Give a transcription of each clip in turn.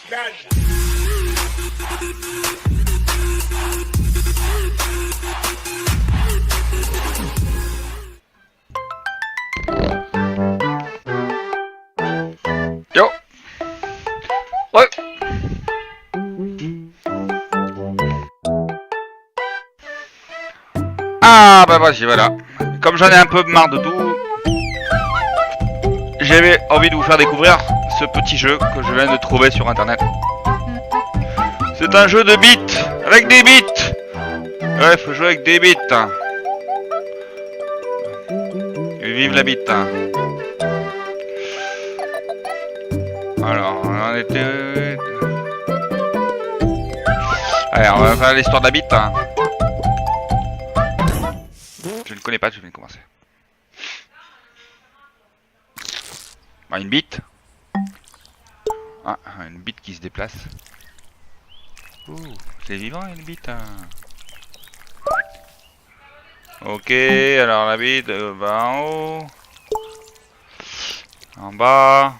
Yo. Ouais. Ah bah vas-y, voilà. Comme j'en ai un peu marre de tout, j'avais envie de vous faire découvrir ce petit jeu que je viens de trouver sur internet. C'est un jeu de bits, avec des bits. Ouais, faut jouer avec des bits. Et vive la bite. Alors, on en était... Allez, on va faire l'histoire de la bite. Je ne connais pas, je viens de commencer. Bah, une bite. Ah, une bite qui se déplace. Ouh, c'est vivant une bite. Ok, alors la bite va en haut. En bas.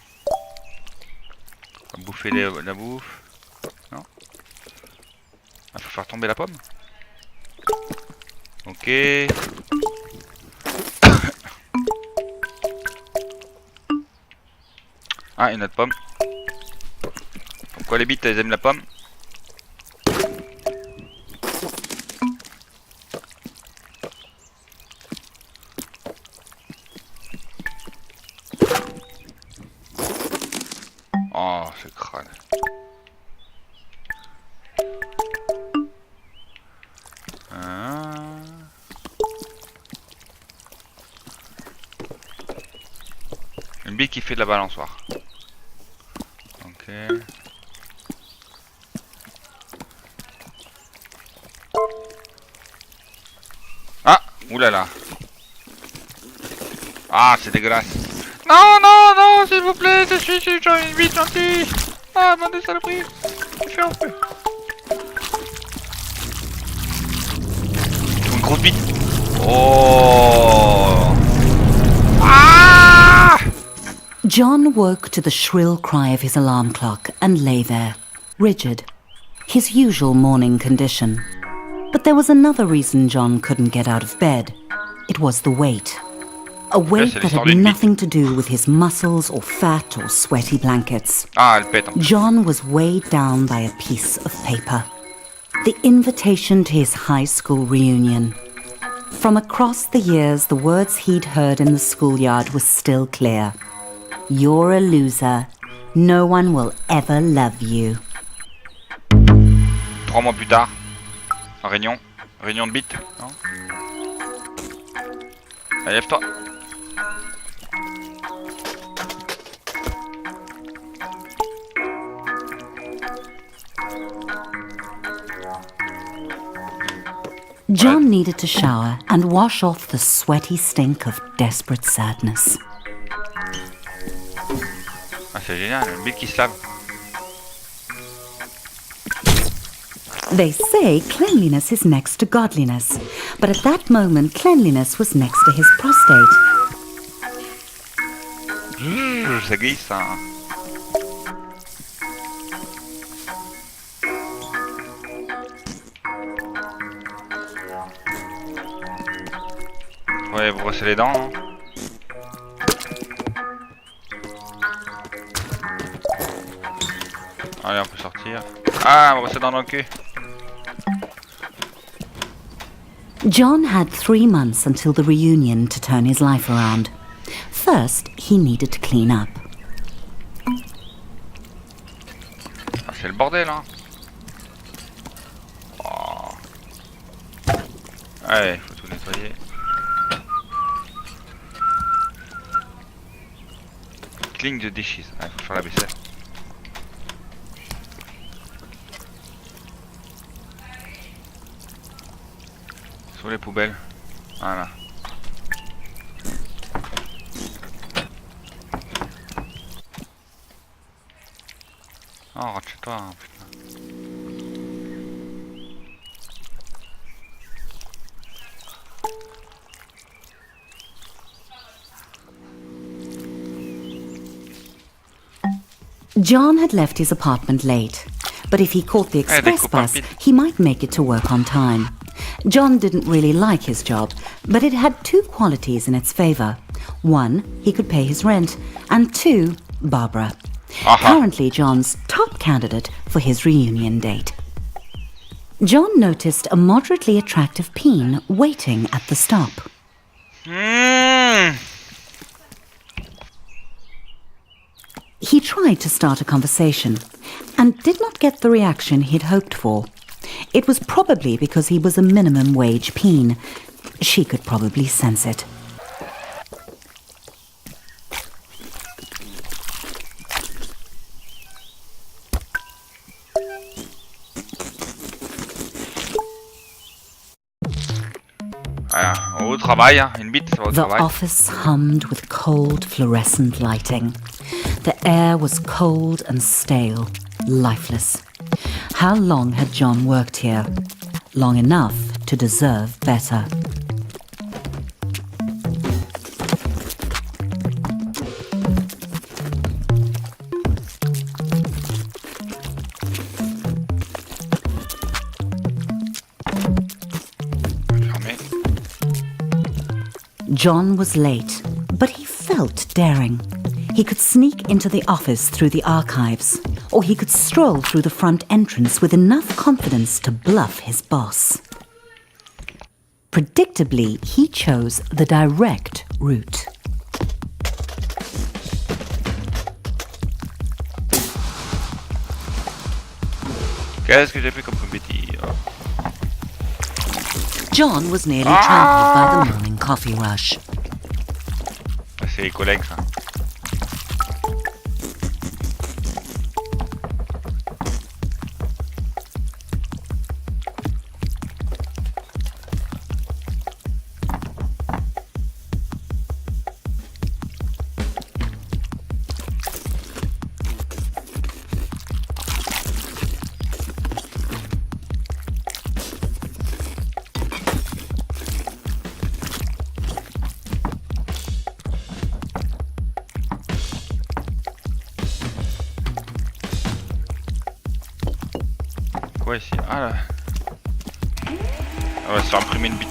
On va bouffer la bouffe. Non. Il faut faire tomber la pomme. Ok. Ah, une autre pomme. Pourquoi les bites elles aiment la pomme? Oh, c'est crâne. Une bite qui fait de la balançoire. Ok. Ah, oulala. Ah, c'est dégueulasse. Non, non, non, s'il vous plaît, je suis une bite gentille. Ah, mon dieu, saloperie. Fais un peu. Une grosse bite. Oh. Ah! John woke to the shrill cry of his alarm clock and lay there, rigid, his usual morning condition. But there was another reason John couldn't get out of bed. It was the weight. A weight that had nothing to do with his muscles or fat or sweaty blankets. Ah, elle pète. John was weighed down by a piece of paper. The invitation to his high school reunion. From across the years, the words he'd heard in the schoolyard were still clear. You're a loser. No one will ever love you. 3 mois plus tard, réunion de bite, non? Allez, lève-toi. John needed to shower and wash off the sweaty stink of desperate sadness. Ah, c'est génial, une bite qui se lave. They say cleanliness is next to godliness, but at that moment cleanliness was next to his prostate. Ça glisse, hein. Ouais, brosser les dents. Hein. Allez, on peut sortir. Ah, brosser les dents dans le cul. John had 3 months until the reunion to turn his life around. First, he needed to clean up. Ah, c'est le bordel, hein. Oh. Allez, faut tout nettoyer. Clean the dishes. Allez, faut faire la vaisselle. Sur les poubelles. Voilà. Oh, rentre chez toi, hein, putain. John had left his apartment late, but if he caught the express bus, he might make it to work on time. John didn't really like his job, but it had two qualities in its favor. One, he could pay his rent, and two, Barbara. Currently John's top candidate for his reunion date. John noticed a moderately attractive peen waiting at the stop. He tried to start a conversation and did not get the reaction he'd hoped for. It was probably because he was a minimum wage peen. She could probably sense it. Au travail, hein. Une bite, ça va au The travail. office hummed with cold fluorescent lighting. The air was cold and stale, lifeless. How long had John worked here? Long enough to deserve better. John was late, but he felt daring. He could sneak into the office through the archives, or he could stroll through the front entrance with enough confidence to bluff his boss. Predictably, he chose the direct route. Qu'est-ce que j'ai fait comme bêtise? John was nearly trampled by the morning coffee rush. C'est les collègues, ça. Quoi ici? Ah là. On va se faire imprimer une bite.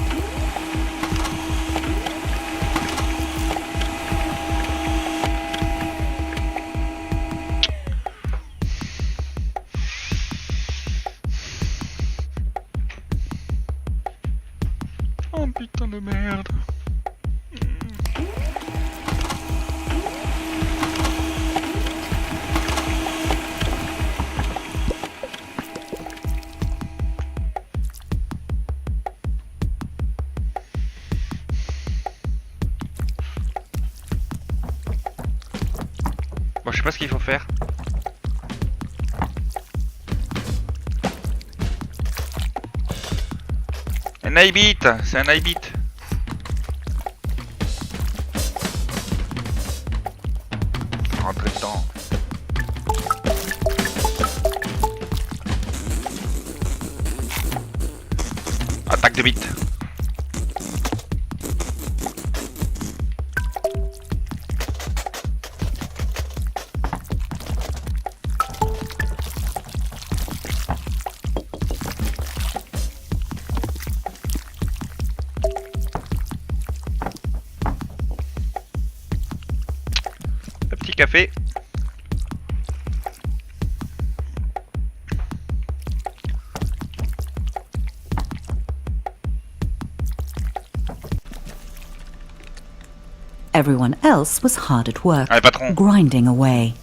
Oh putain de merde. Bon, je sais pas ce qu'il faut faire. Un I-bit, c'est un I-bit. Rentrer dedans. Attaque de bit. Café. Everyone else was hard at work, Allez, patron. grinding away.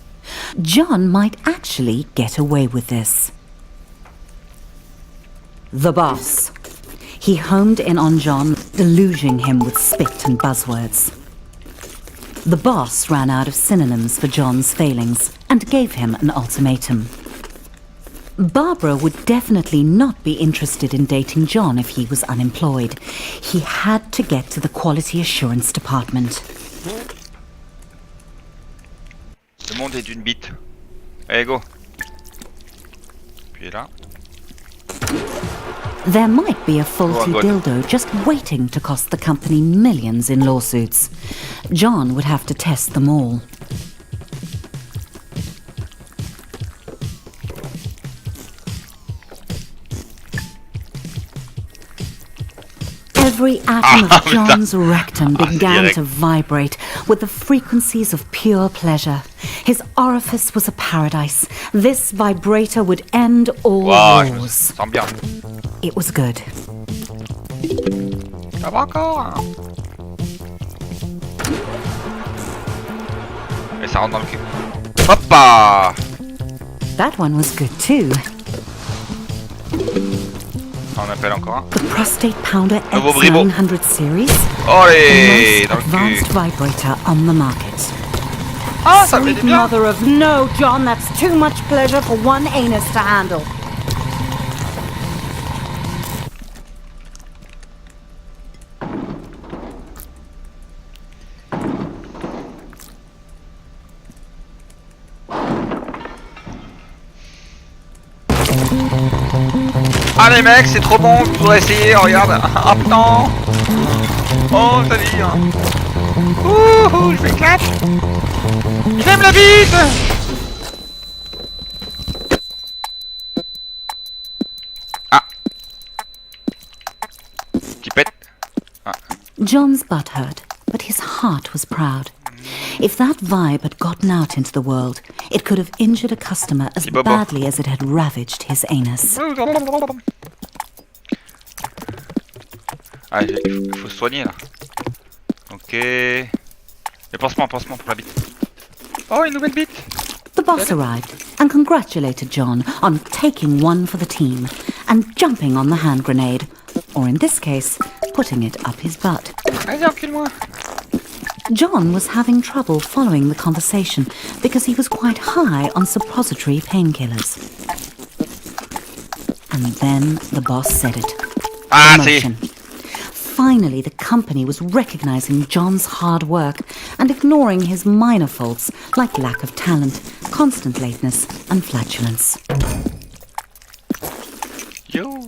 John might actually get away with this. The boss. He homed in on John, deluging him with spit and buzzwords. The boss ran out of synonyms for John's failings and gave him an ultimatum. Barbara would definitely not be interested in dating John if he was unemployed. He had to get to the quality assurance department. Le monde est une bite. Allez, go. Puis là. There might be a faulty Go on. dildo just waiting to cost the company millions in lawsuits. John would have to test them all. Every atom of John's rectum c'est began direct. to vibrate with the frequencies of pure pleasure. His orifice was a paradise. This vibrator would end all Waouh, je me wars. sens bien. It was good. Ça va encore. Et ça rentre dans le cul. Hoppa. That one was good too. On appelle encore un. The prostate pounder Nouveau bribot. X900 series, Allez, the dans most le advanced cul. vibrator on the market. Ah, ça me fait Sweet du bien. mother of no, John, that's too much pleasure for one anus to handle. Allez mec, c'est trop bon, je voudrais essayer, regarde. Ah putain. Oh, t'as dit. Ouh, je m'éclate. Il aime la bite. Ah. Qui pète. Ah. John's butt hurt, but his heart was proud. If that vibe had gotten out into the world, it could have injured a customer as Petit bobo. badly as it had ravaged his anus. Ah, il faut se soigner là. Ok. Et pansement pour la bite. Oh, une nouvelle bite. The boss arrived and congratulated John on taking one for the team and jumping on the hand grenade, or in this case, putting it up his butt. Allez, encule-moi. John was having trouble following the conversation because he was quite high on suppository painkillers. And then the boss said it. Ah, c'est. Promotion. Finally, the company was recognizing John's hard work and ignoring his minor faults like lack of talent, constant lateness, and flatulence. Yo.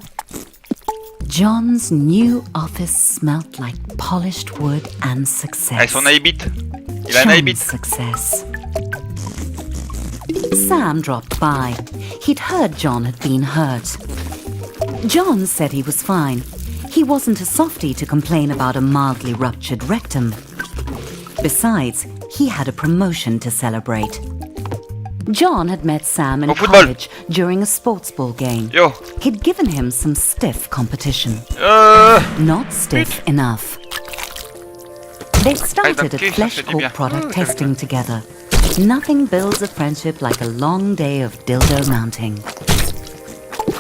John's new office smelt like polished wood and success. Avec son bite. Il a un John's bite. success. Sam dropped by. He'd heard John had been hurt. John said he was fine. He wasn't a softie to complain about a mildly ruptured rectum. Besides, he had a promotion to celebrate. John had met Sam in Au football. college during a sports ball game. Yo. He'd given him some stiff competition. Not stiff enough. They started okay, at ça Flesh fait du Corp bien. product Ça fait testing together. Nothing builds a friendship like a long day of dildo mounting.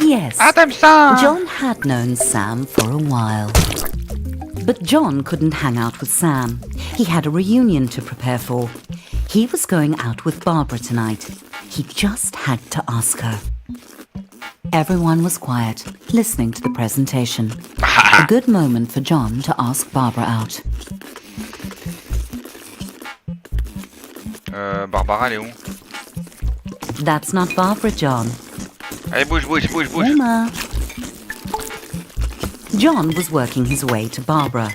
Yes, Ah, t'aimes ça. John had known Sam for a while. But John couldn't hang out with Sam. He had a reunion to prepare for. He was going out with Barbara tonight. He just had to ask her. Everyone was quiet, listening to the presentation. A good moment for John to ask Barbara out. Barbara, elle est où? That's not Barbara, John. Allez, bouge. Emma. John was working his way to Barbara.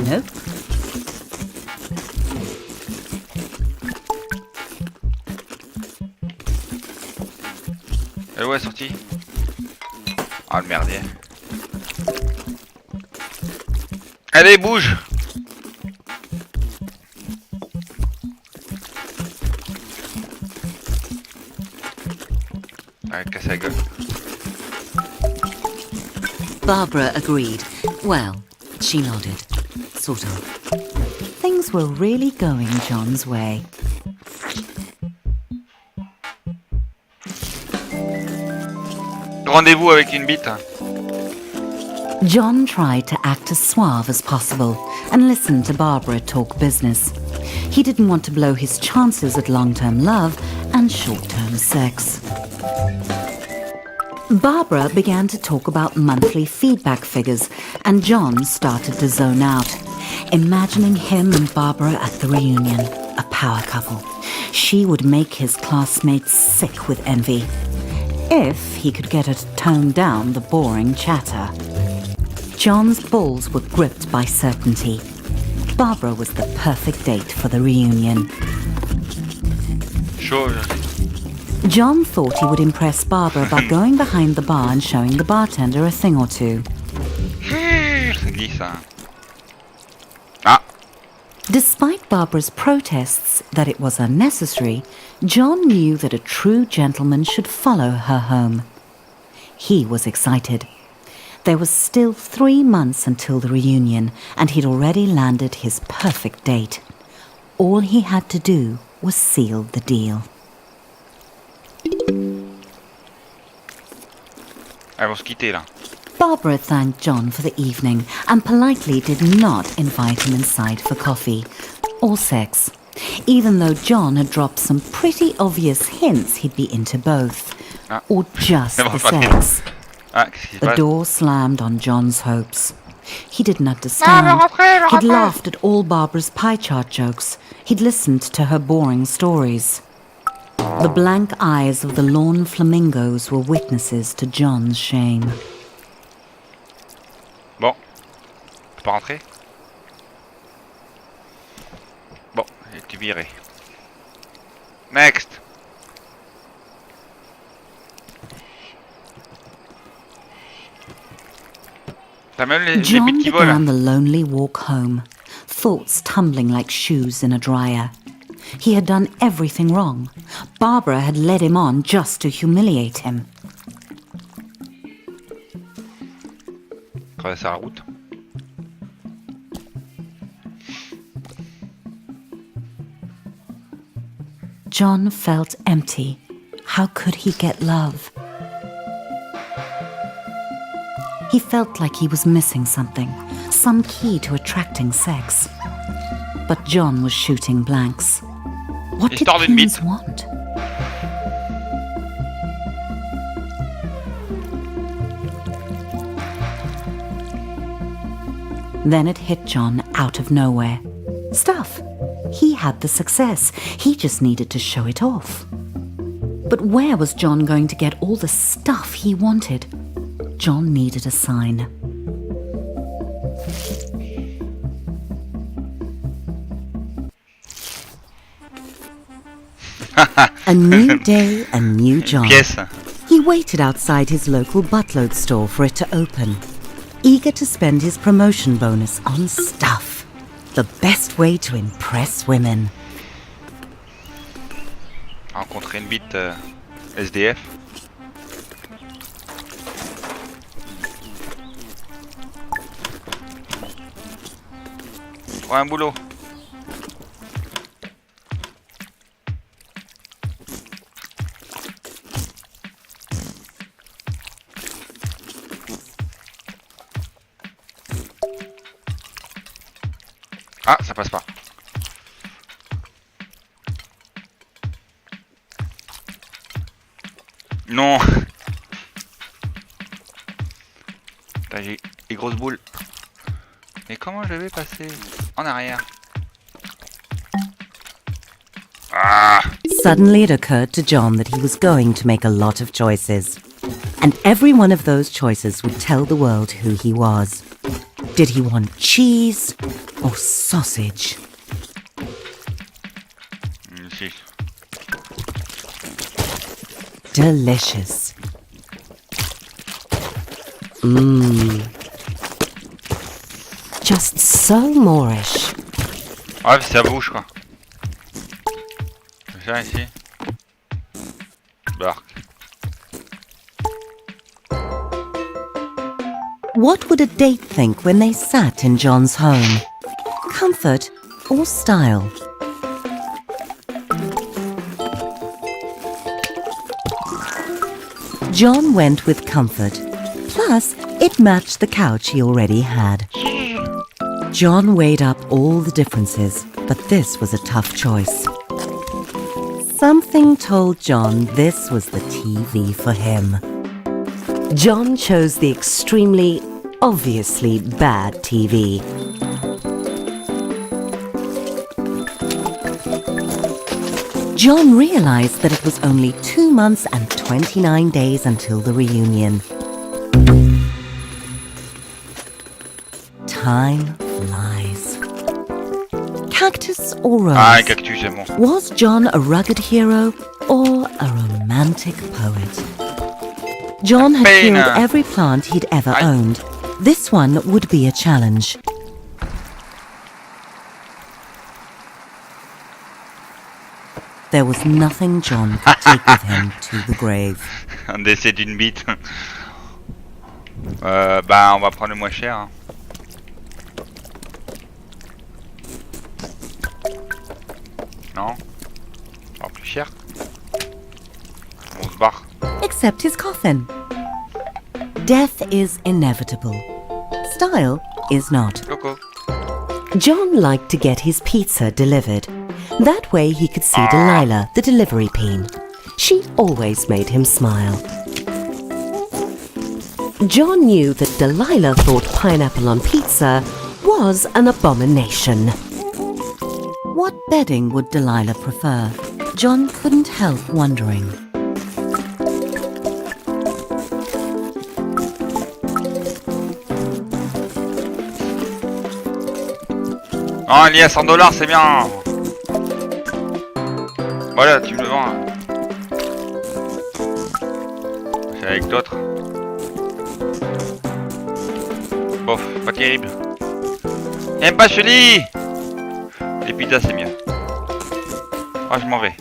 Nope. Elle est où, elle est sortie? Ah, le merdier. Allez, bouge. Allez, casse la gueule. Barbara agreed. Well, she nodded. Sort of. Things were really going John's way. Rendez-vous avec une bite. John tried to act as suave as possible and listen to Barbara talk business. He didn't want to blow his chances at long-term love and short-term sex. Barbara began to talk about monthly feedback figures, and John started to zone out, imagining him and Barbara at the reunion, a power couple. She would make his classmates sick with envy, if he could get her to tone down the boring chatter. John's balls were gripped by certainty. Barbara was the perfect date for the reunion. Chaud. John thought he would impress Barbara by going behind the bar and showing the bartender a thing or two. glisse. Hein. Ah. Despite Barbara's protests that it was unnecessary, John knew that a true gentleman should follow her home. He was excited. There was still 3 months until the reunion, and he'd already landed his perfect date. All he had to do was seal the deal. Elles vont se quitter là. Barbara thanked John for the evening and politely did not invite him inside for coffee or sex, even though John had dropped some pretty obvious hints he'd be into both, or just the sex. The door slammed on John's hopes. He didn't understand. He'd laughed at all Barbara's pie chart jokes. He'd listened to her boring stories. The blank eyes of the lawn flamingos were witnesses to John's shame. Bon. Tu peux rentrer? Bon, j'ai été viré. Next. John began the lonely walk home, thoughts tumbling like shoes in a dryer. He had done everything wrong. Barbara had led him on just to humiliate him. Traverser la route. John felt empty. How could he get love? He felt like he was missing something, some key to attracting sex. But John was shooting blanks. What did humans want? Then it hit John out of nowhere. Stuff. He had the success. He just needed to show it off. But where was John going to get all the stuff he wanted? John needed a sign. A new day, a new John. He waited outside his local buttload store for it to open, eager to spend his promotion bonus on stuff. The best way to impress women. Rencontrer une bite SDF. Trouver un boulot. Ah, ça passe pas. Non. J'ai des grosses boules. Mais comment je vais passer en arrière? Ah! Suddenly it occurred to John that he was going to make a lot of choices. And every one of those choices would tell the world who he was. Did he want cheese or sausage? Delicious. Just so Moorish. Ouais, ça bouge quoi. Viens ici. Bark. What would a date think when they sat in John's home? Comfort or style? John went with comfort. Plus, it matched the couch he already had. John weighed up all the differences, but this was a tough choice. Something told John this was the TV for him. John chose the extremely, obviously bad TV. John realized that it was only 2 months and 29 days until the reunion. Time flies. Cactus or rose? Ah, cactus, c'est bon. Was John a rugged hero or a romantic poet? John had killed every plant he'd ever owned, This one would be a challenge. There was nothing John could take with him to the grave. Un décès d'une bite. Bah, on va prendre le moins cher. Hein. Non? Alors plus cher. On se barre. Except his coffin. Death is inevitable. Style is not. Coco. John liked to get his pizza delivered. That way he could see Delilah, the delivery peen. She always made him smile. John knew that Delilah thought pineapple on pizza was an abomination. What bedding would Delilah prefer? John couldn't help wondering. Oh, il y a 100 $, c'est bien. Voilà, tu me le vends. C'est avec d'autres. Bof, pas terrible. J'aime pas Chelly. Les pizzas, c'est mieux. Ah, je m'en vais.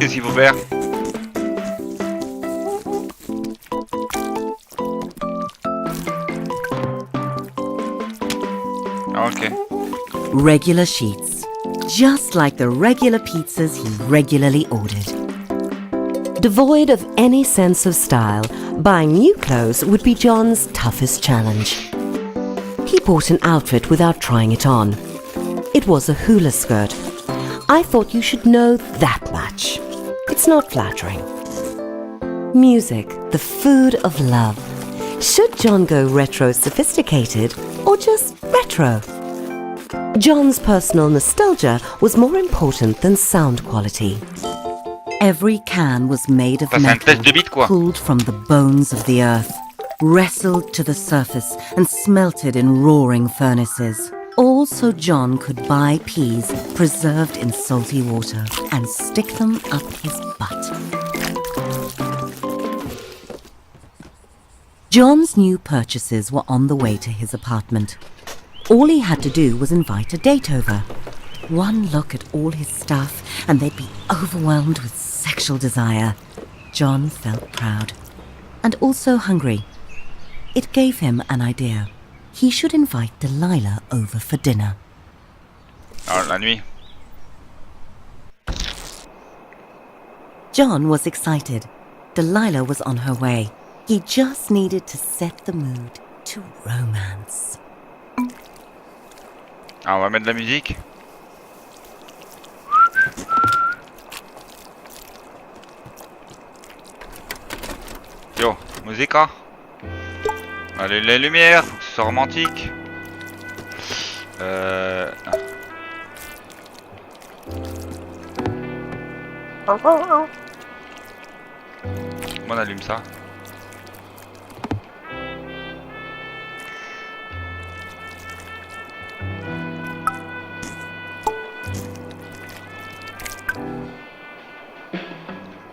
Qu'est-ce qu'il faut faire? Ah, ok. Regular sheets, just like the regular pizzas he regularly ordered. Devoid of any sense of style, buying new clothes would be John's toughest challenge. He bought an outfit without trying it on. It was a hula skirt. I thought you should know that much. It's not flattering. Music, the food of love. Should John go retro sophisticated or just retro? John's personal nostalgia was more important than sound quality. Every can was made of metal, pulled from the bones of the earth, wrestled to the surface and smelted in roaring furnaces. All so John could buy peas preserved in salty water and stick them up his butt. John's new purchases were on the way to his apartment. All he had to do was invite a date over. One look at all his stuff and they'd be overwhelmed with sexual desire. John felt proud and also hungry. It gave him an idea. He should invite Delilah over for dinner. Alors, la nuit. John was excited. Delilah was on her way. He just needed to set the mood to romance. Ah, on va mettre de la musique. Yo, musique, hein. Allez, les lumières, faut que ce soit romantique. Comment on allume ça?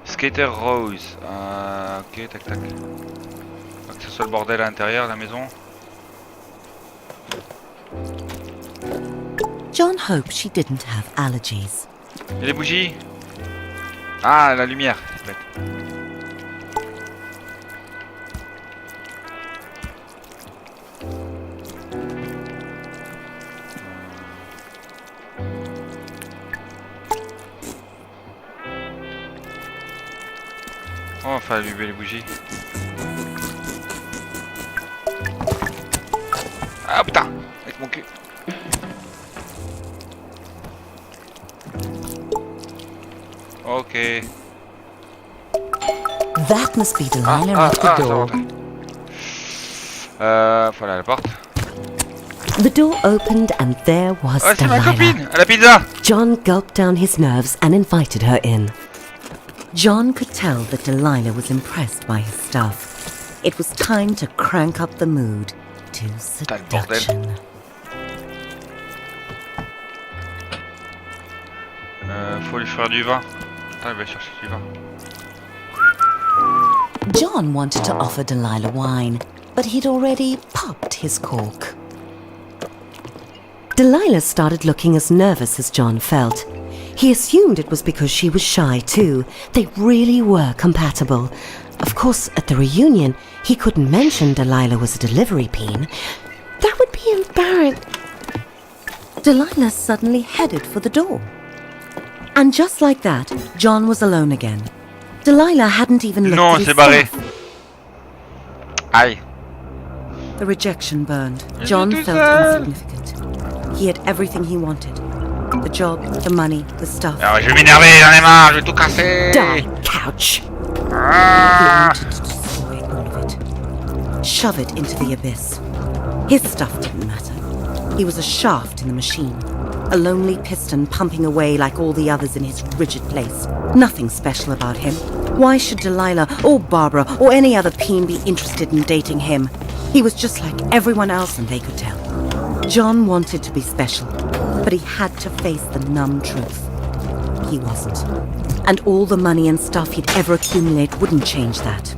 Skater Rose. Ok, tac tac. Faut que ce soit le bordel à l'intérieur de la maison. John hoped she didn't have allergies. Et les bougies? Ah, la lumière. Bête. Oh, enfin allumer les bougies. Ah putain, avec mon cul. Ok. That must be Delilah at the door. Voilà la porte. The door opened and there was Oh, c'est ma Delilah. copine, à la pizza. John gulped down his nerves and invited her in. John could tell that Delilah was impressed by his stuff. It was time to crank up the mood to seduction. Faut lui faire du vin. Attends, il va chercher du vin. John wanted to offer Delilah wine, but he'd already popped his cork. Delilah started looking as nervous as John felt. He assumed it was because she was shy too. They really were compatible. Of course, at the reunion, he couldn't mention Delilah was a delivery peen. That would be embarrassing. Delilah suddenly headed for the door. And just like that, John was alone again. Delilah hadn't even looked Non, at his c'est barré. stuff. Aïe. The rejection burned. John felt insignificant. He had everything he wanted. The job, the money, the stuff. Alors, je vais m'énerver, j'en ai marre, je vais tout casser. Die, couch! Ah. He wanted to destroy all of it. Shove it into the abyss. His stuff didn't matter. He was a shaft in the machine. A lonely piston pumping away like all the others in his rigid place. Nothing special about him. Why should Delilah or Barbara or any other peen be interested in dating him? He was just like everyone else and they could tell. John wanted to be special, but he had to face the numb truth. He wasn't. And all the money and stuff he'd ever accumulate wouldn't change that.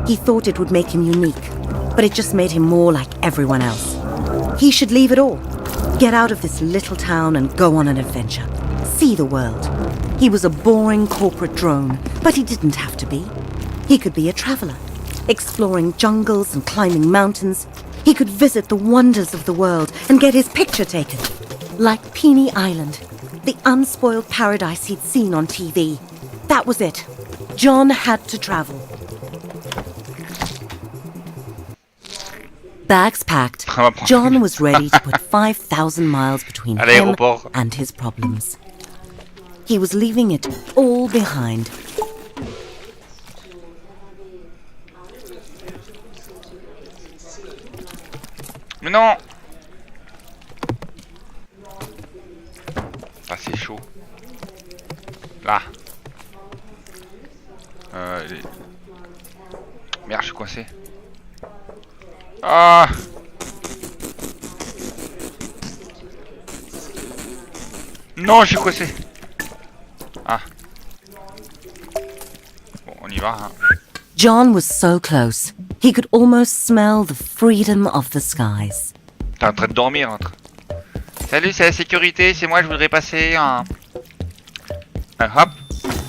He thought it would make him unique, but it just made him more like everyone else. He should leave it all. Get out of this little town and go on an adventure. See the world. He was a boring corporate drone, but he didn't have to be. He could be a traveler, exploring jungles and climbing mountains. He could visit the wonders of the world and get his picture taken. Like Peony Island, the unspoiled paradise he'd seen on TV. That was it. John had to travel. Bags packed, John was ready to put 5,000 miles between him and his problems. He was leaving it all behind. Mais non. Ah, c'est chaud. Là. Merde, je suis coincé. Ah. Non, je suis coincé. Ah. Bon, on y va, hein. John was so close. He could almost smell the freedom of the skies. T'es en train de dormir, entre. Salut, c'est la sécurité, c'est moi, je voudrais passer un hop.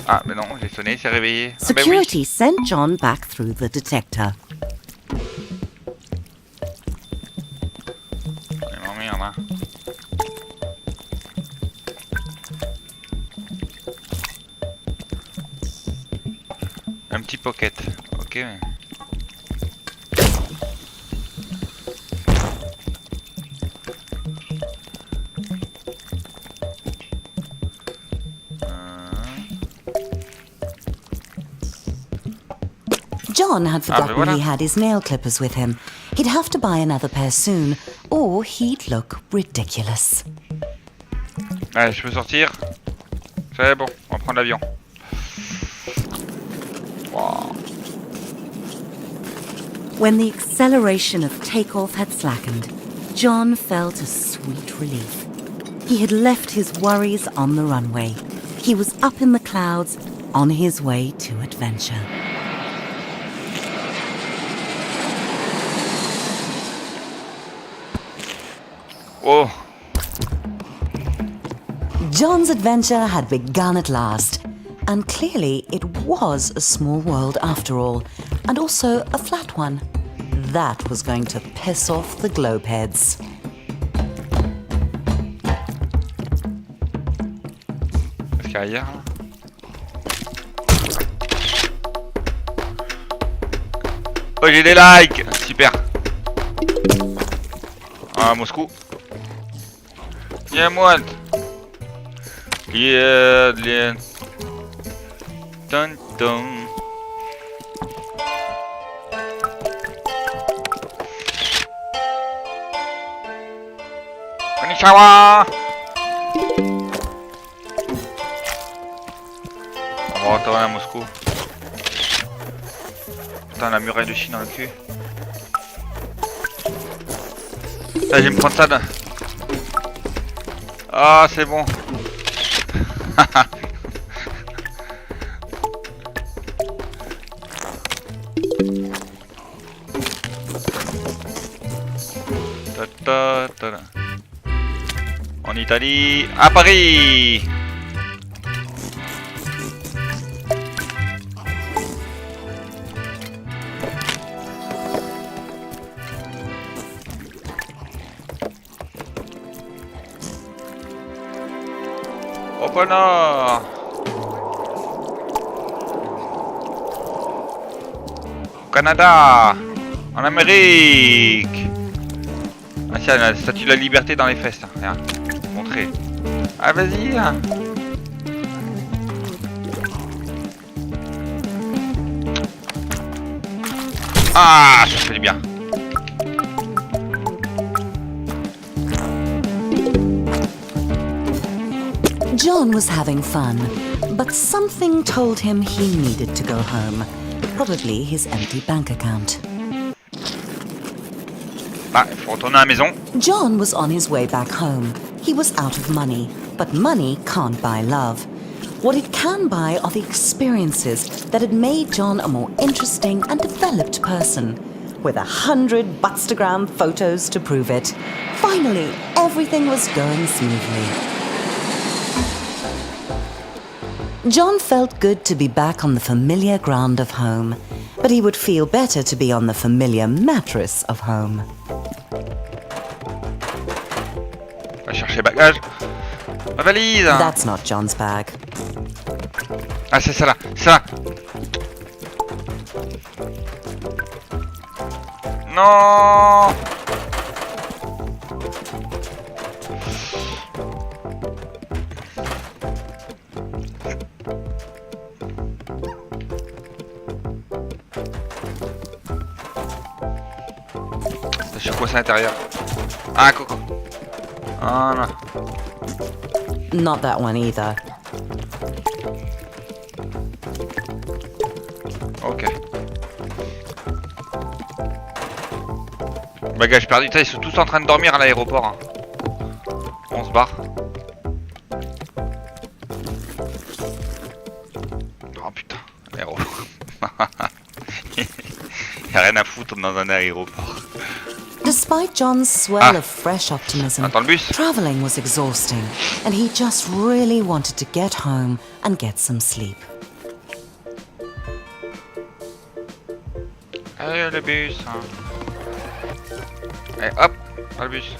Ah, mais non, j'ai sonné, c'est réveillé. Ah, Security sent John back through the detector. Il m'emmerde, hein. Un petit pocket, ok. John had forgotten he had his nail clippers with him. He'd have to buy another pair soon, or he'd look ridiculous. Allez, je peux sortir. C'est bon, on va prendre l'avion. Wow. When the acceleration of takeoff had slackened, John felt a sweet relief. He had left his worries on the runway. He was up in the clouds, on his way to adventure. Oh. John's adventure had begun at last, and clearly it was a small world after all, and also a flat one. That was going to piss off the globeheads. Qu'est-ce qu'il y a ailleurs là? Oh, j'ai des likes. Super. Ah, Moscou. Yeah, moi. Yeah, yeah. Dun dun. Konnichiwa. On va retourner à Moscou. Putain, la muraille de Chine dans le cul. Là, je vais me prendre ça. Ah, c'est bon. En Italie, à Paris. Au pôle Nord. Au Canada. En Amérique. Ah tiens, la statue de la liberté dans les fesses. Hein. Regarde, montrer. Ah vas-y. Hein. Ah, ça fait du bien. John was having fun, but something told him he needed to go home. Probably his empty bank account. Ah, il faut retourner à la maison. John was on his way back home. He was out of money, but money can't buy love. What it can buy are the experiences that had made John a more interesting and developed person, with 100 Butstagram photos to prove it. Finally, everything was going smoothly. John felt good to be back on the familiar ground of home, but he would feel better to be on the familiar mattress of home. Va chercher bagage. Ma valise. That's not John's bag. Ah c'est ça là, ça. Non. Je suis coincé à l'intérieur. Ah coco. Ah non. Not that one either. Ok. Bagage perdu, ils sont tous en train de dormir à l'aéroport. Hein. On se barre. Oh putain, l'aéroport. Y'a rien à foutre dans un aéroport. Despite John's swell of fresh optimism, Attends le bus. traveling was exhausting, and he just really wanted to get home and get some sleep. Allez le bus. Hein. Allez hop, dans le bus.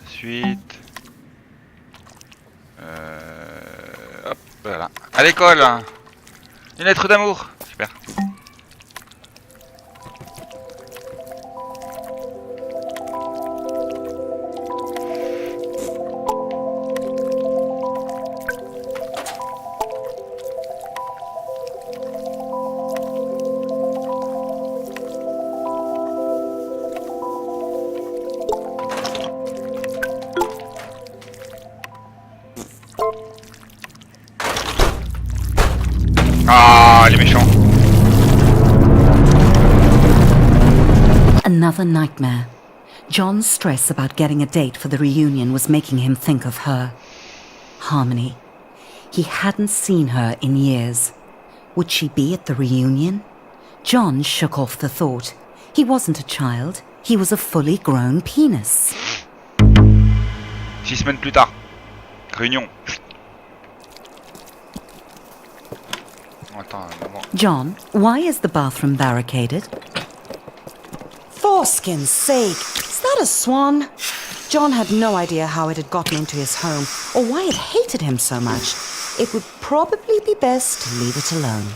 Ensuite, hop, voilà. À l'école, une lettre d'amour, super. Ah, les méchants. Another nightmare. John's stress about getting a date for the reunion was making him think of her. Harmony. He hadn't seen her in years. Would she be at the reunion? John shook off the thought. He wasn't a child. He was a fully grown penis. 6 semaines plus tard. Réunion. Attends un moment. John, why is the bathroom barricaded? Foreskin's sake! Is that a swan? John had no idea how it had gotten into his home, or why it hated him so much. It would probably be best to leave it alone.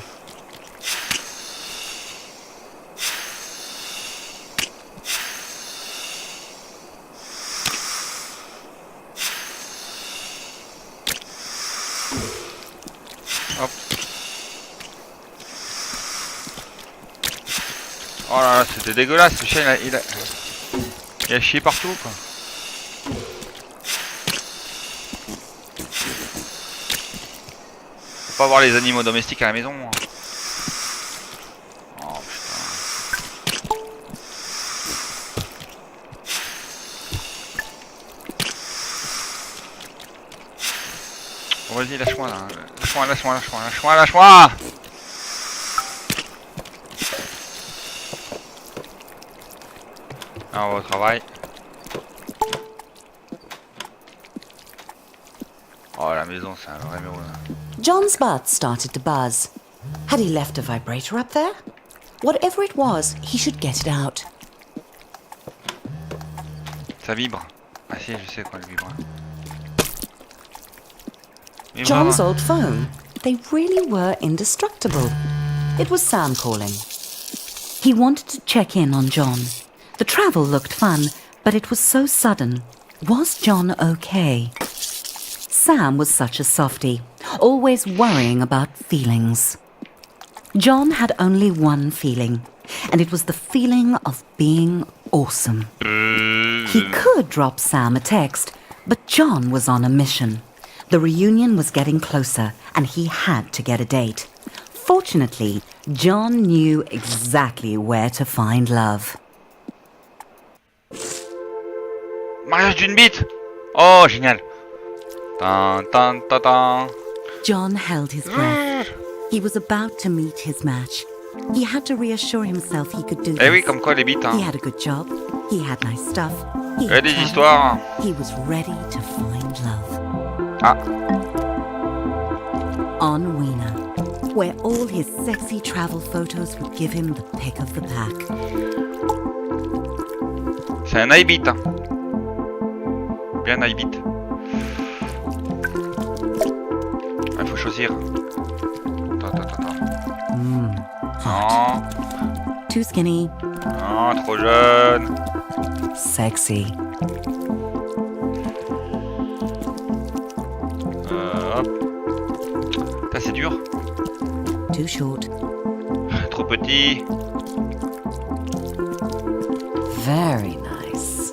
Oh là là, c'était dégueulasse, le chien il a chié partout quoi. Faut pas avoir les animaux domestiques à la maison. Hein. Oh putain. Bon vas-y, lâche-moi là. Lâche-moi. Ah, on va au travail. Oh, la maison, c'est un vrai mur. John's butt started to buzz. Had he left a vibrator up there? Whatever it was, he should get it out. Ça vibre. Ah si, je sais quoi le vibre. John's old phone. They really were indestructible. It was Sam calling. He wanted to check in on John. The travel looked fun, but it was so sudden. Was John okay? Sam was such a softie, always worrying about feelings. John had only one feeling, and it was the feeling of being awesome. He could drop Sam a text, but John was on a mission. The reunion was getting closer, and he had to get a date. Fortunately, John knew exactly where to find love. Mariage d'une bite. Oh, génial. Tan, tan, tan, tan. John held his breath. He was about to meet his match. He had to reassure himself he could do this. Eh oui, comme quoi les bites, He hein. had a good job. He had nice stuff. He Il y a had des traveled. histoires. He was ready to find love. Ah, On Weena, where all his sexy travel photos would give him the pick of the pack. c'est un iBit, hein. Bien iBit. Il faut choisir. Attends. Non, Too skinny, non, trop jeune. sexy. Hop. Ça c'est dur. Too short, Trop petit. very nice.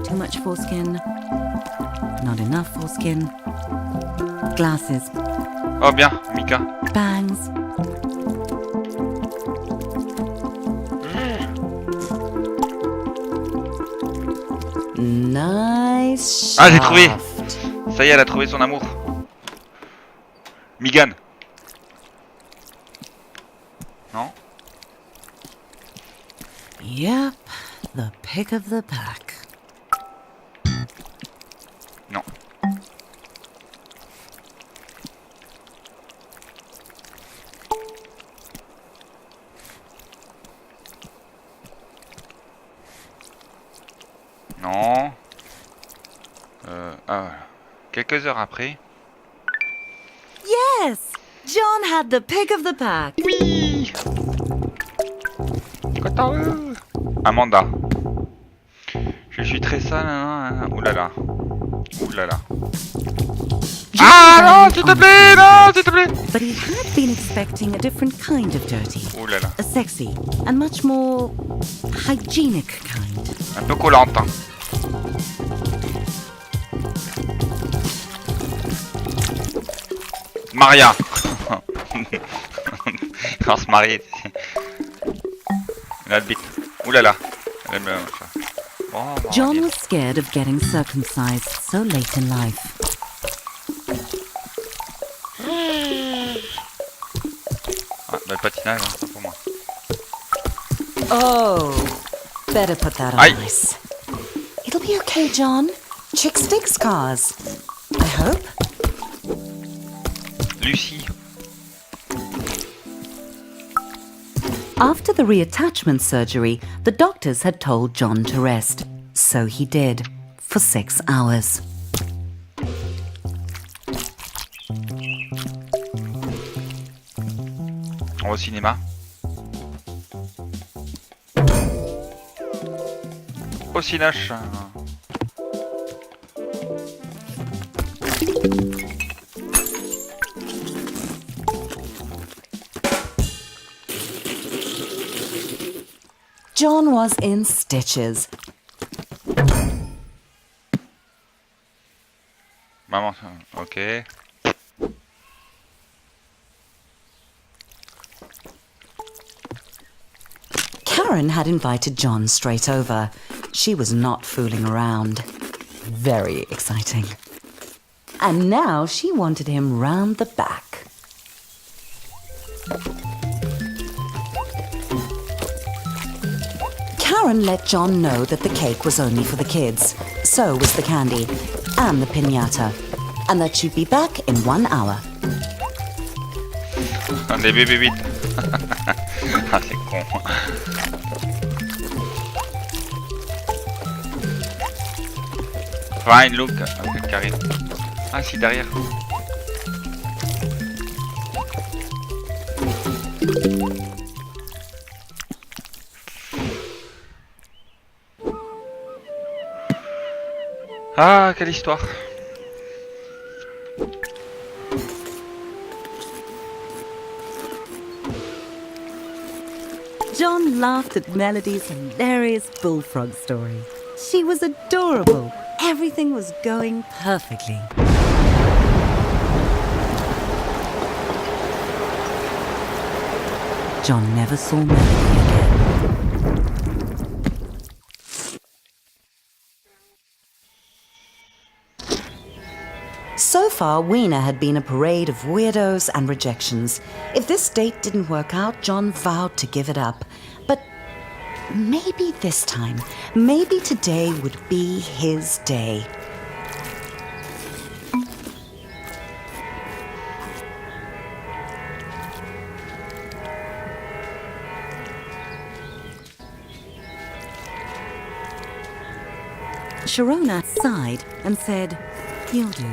Too much foreskin, not enough foreskin. Glasses, Oh bien, Mika. bangs. Nice Ah, j'ai trouvé. shaft. Ça y est, elle a trouvé son amour. Megan. Non? Yep, the pick of the pack. Non. Non. Ah, voilà. Quelques heures après. Yes! John had the pick of the pack. Oui. Amanda. Je suis très sale. Oulala. Oulala. John Ah non, went s'il te on plaît, non, s'il te plaît. But he had been expecting a different kind of dirty. Oulala. A sexy and much more hygienic kind. Un peu collante, hein. Maria. On se marie. Elle a le bite. Oulala. Elle aime le machin. Oh, John Maria. was scared of getting circumcised so late in life. Ah, le patinage, hein, c'est pour moi. Oh, better put that on Aye. ice. It'll be okay, John. Chicks fix cars. I hope. Lucie. After the reattachment surgery, the doctors had told John to rest. So he did, for 6 hours. On va au cinéma. Au cinoche. John was in stitches. Maman, ok. Karen had invited John straight over. She was not fooling around. Very exciting. And now she wanted him round the back. Karen let John know that the cake was only for the kids, so was the candy, and the piñata, and that she'd be back in 1 hour. Des bébés vite. Ah, c'est con. Fine, look. Ok, Karine. Ah, si, derrière. Ah, quelle histoire. John laughed at Melody's hilarious bullfrog story. She was adorable. Everything was going perfectly. John never saw Melody again. So far, Weena had been a parade of weirdos and rejections. If this date didn't work out, John vowed to give it up. But maybe this time, maybe today would be his day. Sharona sighed and said, "You'll do."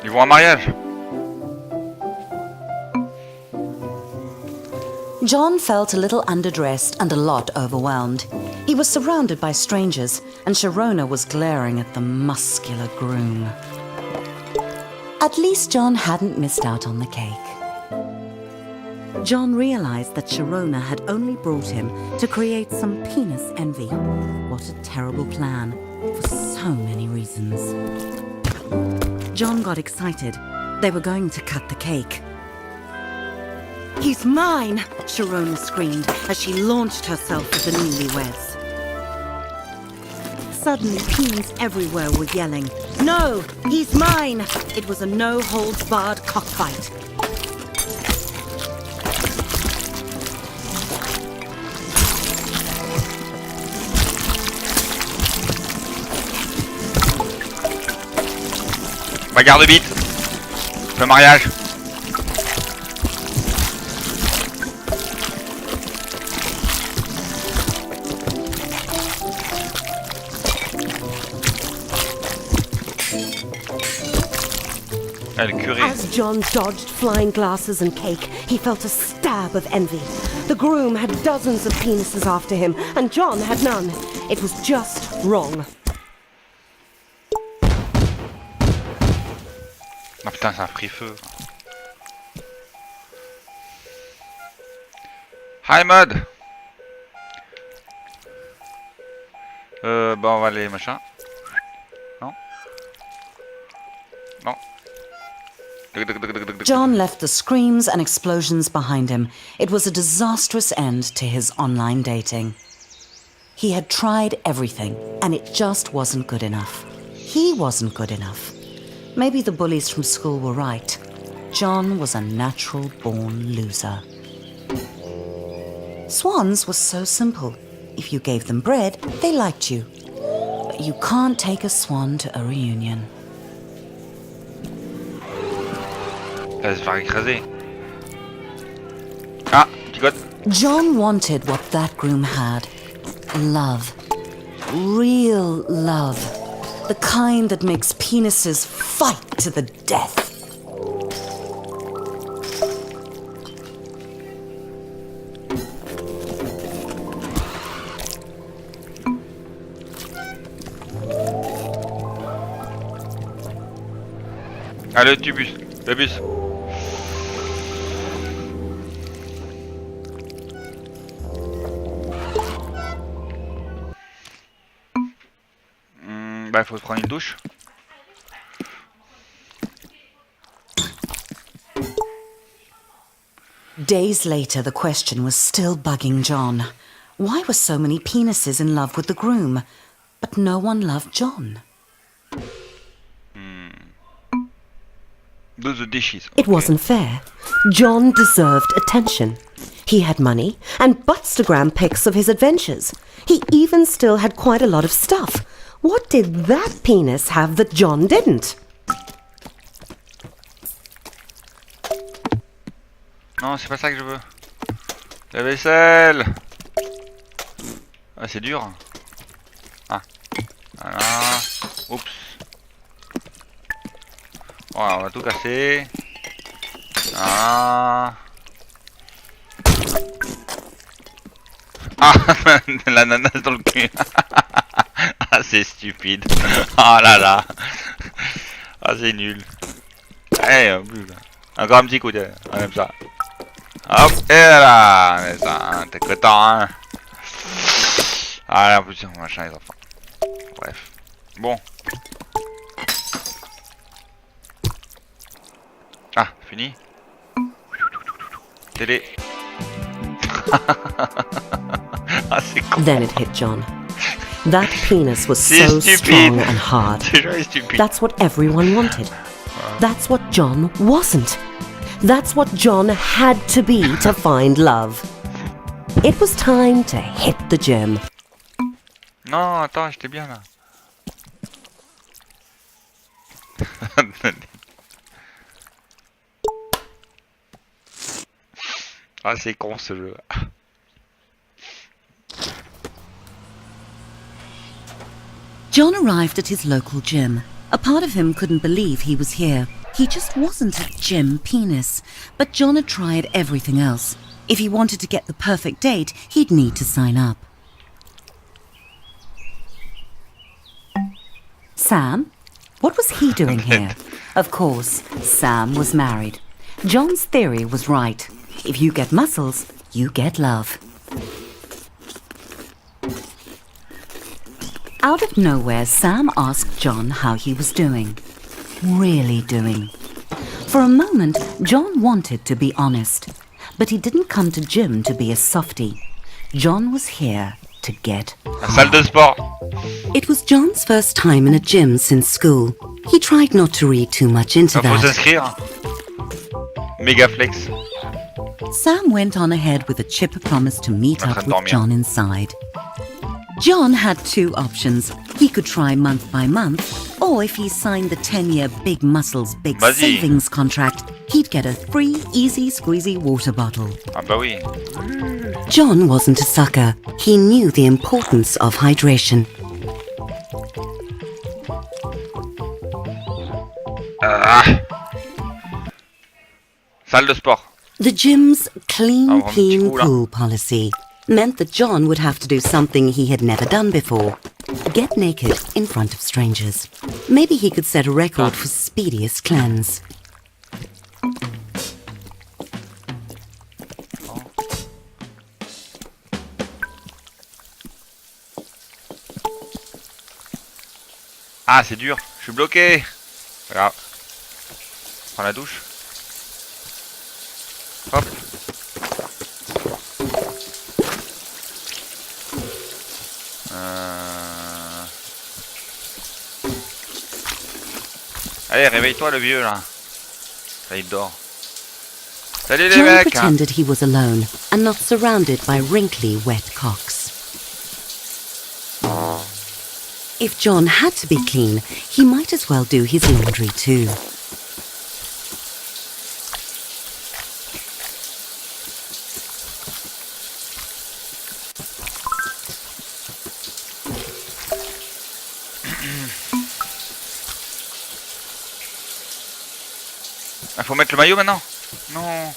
Ils vont en mariage. John felt a little underdressed and a lot overwhelmed. He was surrounded by strangers, and Sharona was glaring at the muscular groom. At least John hadn't missed out on the cake. John realized that Sharona had only brought him to create some penis envy. What a terrible plan, for so many reasons. John got excited. They were going to cut the cake. "He's mine!" Sharona screamed as she launched herself at the newlyweds. Suddenly, teens everywhere were yelling, "No! He's mine!" It was a no-holds-barred cockfight. Bagarre de bite. Le mariage. Ah, le curé. As John dodged flying glasses and cake, he felt a stab of envy. The groom had dozens of penises after him, and John had none. It was just wrong. Ah putain, ça a pris feu. Hi Mod. Bon, on va aller machin. Non. Non. John left the screams and explosions behind him. It was a disastrous end to his online dating. He had tried everything, and it just wasn't good enough. He wasn't good enough. Maybe the bullies from school were right. John was a natural-born loser. Swans was so simple. If you gave them bread, they liked you. But you can't take a swan to a reunion. Elle va se faire écraser. Ah, picote. John wanted what that groom had. Love. Real love. The kind that makes penises fight to the death. Ah, le tubus. Le bus. Bah, faut prendre une douche. Days later, the question was still bugging John. Why were so many penises in love with the groom, but no one loved John? Those are dishes. It wasn't fair. John deserved attention. He had money and Buttstagram pics of his adventures. He even still had quite a lot of stuff. What did that penis have that John didn't? Non, c'est pas ça que je veux. La vaisselle. Ah, c'est dur. Ah. Voilà. Oups. Voilà, on va tout casser. Ah. Ah, l'ananas dans le cul. Ah, c'est stupide. Oh là là. Ah, c'est nul. Eh, encore un petit coup de... Comme ça. Hop, et là. T'es content, hein. Ah, là, en plus, machin, les enfants. Bref. Bon. Ah, fini. Télé. Ah, c'est con. Then it hit John. That penis was C'est so stupide. strong and hard. C'est jamais stupide. That's what everyone wanted. That's what John wasn't. That's what John had to be to find love. It was time to hit the gym. Non, attends, j'étais bien là. Ah, c'est con ce jeu. John arrived at his local gym. A part of him couldn't believe he was here. He just wasn't a gym penis. But John had tried everything else. If he wanted to get the perfect date, he'd need to sign up. Sam? What was he doing here? Of course, Sam was married. John's theory was right. If you get muscles, you get love. Out of nowhere, Sam asked John how he was doing. Really doing. For a moment, John wanted to be honest. But he didn't come to gym to be a softie. John was here to get La salle de sport. It was John's first time in a gym since school. He tried not to read too much into Il faut that. s'inscrire. Méga flex. Sam went on ahead with a chipper promise to meet En train up de with dormir. John inside. John had two options. He could try month by month, or if he signed the 10-year Big Muscles Big Vas-y. Savings contract, he'd get a free easy squeezy water bottle. Ah bah oui. John wasn't a sucker. He knew the importance of hydration. Ah. Salle de sport. The gym's clean, Ah, un petit clean, coup, là. cool policy meant that John would have to do something he had never done before. Get naked in front of strangers. Maybe he could set a record for speediest cleanse. Ah, c'est dur. Je suis bloqué. Regarde. Prends la douche. Hop. Allez, réveille-toi le vieux là. Là, il dort. Salut les John mecs. pretended he was alone and not surrounded by wrinkly, wet cocks. If John had to be clean, he might as well do his laundry too. Ah, faut mettre le maillot maintenant. Non.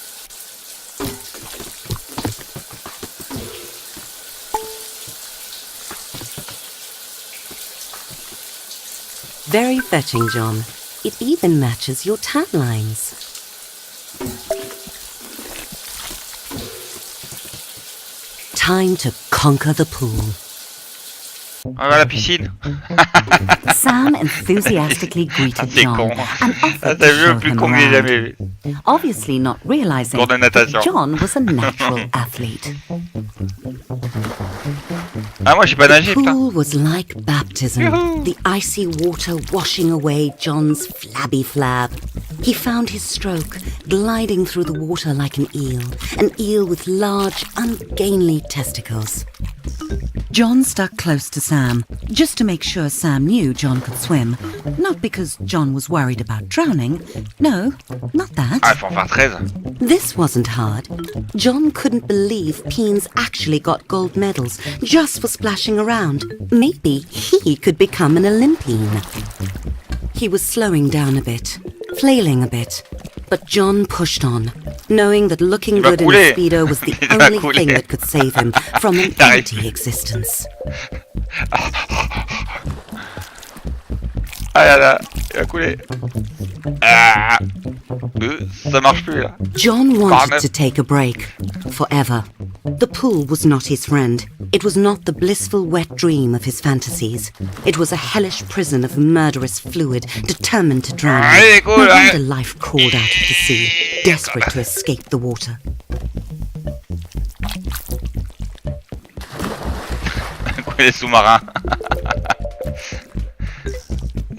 Very fetching, John. It even matches your tan lines. Time to conquer the pool. On va à la piscine. Sam enthusiastically greeted C'est John con. and Ah, offered t'as to vu show le plus him con que j'ai around, jamais vu. obviously not realizing Cours de that natation. John was a natural athlete. Ah, moi j'ai pas The nagé, putain. pool was like baptism, Yoo-hoo. the icy water washing away John's flabby flab. He found his stroke, gliding through the water like an eel with large, ungainly testicles. John stuck close to Sam, just to make sure Sam knew John could swim. Not because John was worried about drowning. No, not that. Ah, il faut en faire 13. This wasn't hard. John couldn't believe Peens actually got gold medals just for splashing around. Maybe he could become an Olympian. He was slowing down a bit, flailing a bit, but John pushed on, knowing that looking Il va good in a couler. Speedo was the Il va only couler. thing that could save him from an Il arrive. empty existence. Ah là là, il a coulé. Ah. Ça marche plus là. John wanted Pardon? to take a break, forever. The pool was not his friend. It was not the blissful wet dream of his fantasies. It was a hellish prison of murderous fluid, determined to drown him. Allez, cool, No allez. wonder life crawled out of the sea, desperate to escape the water. Les sous-marins.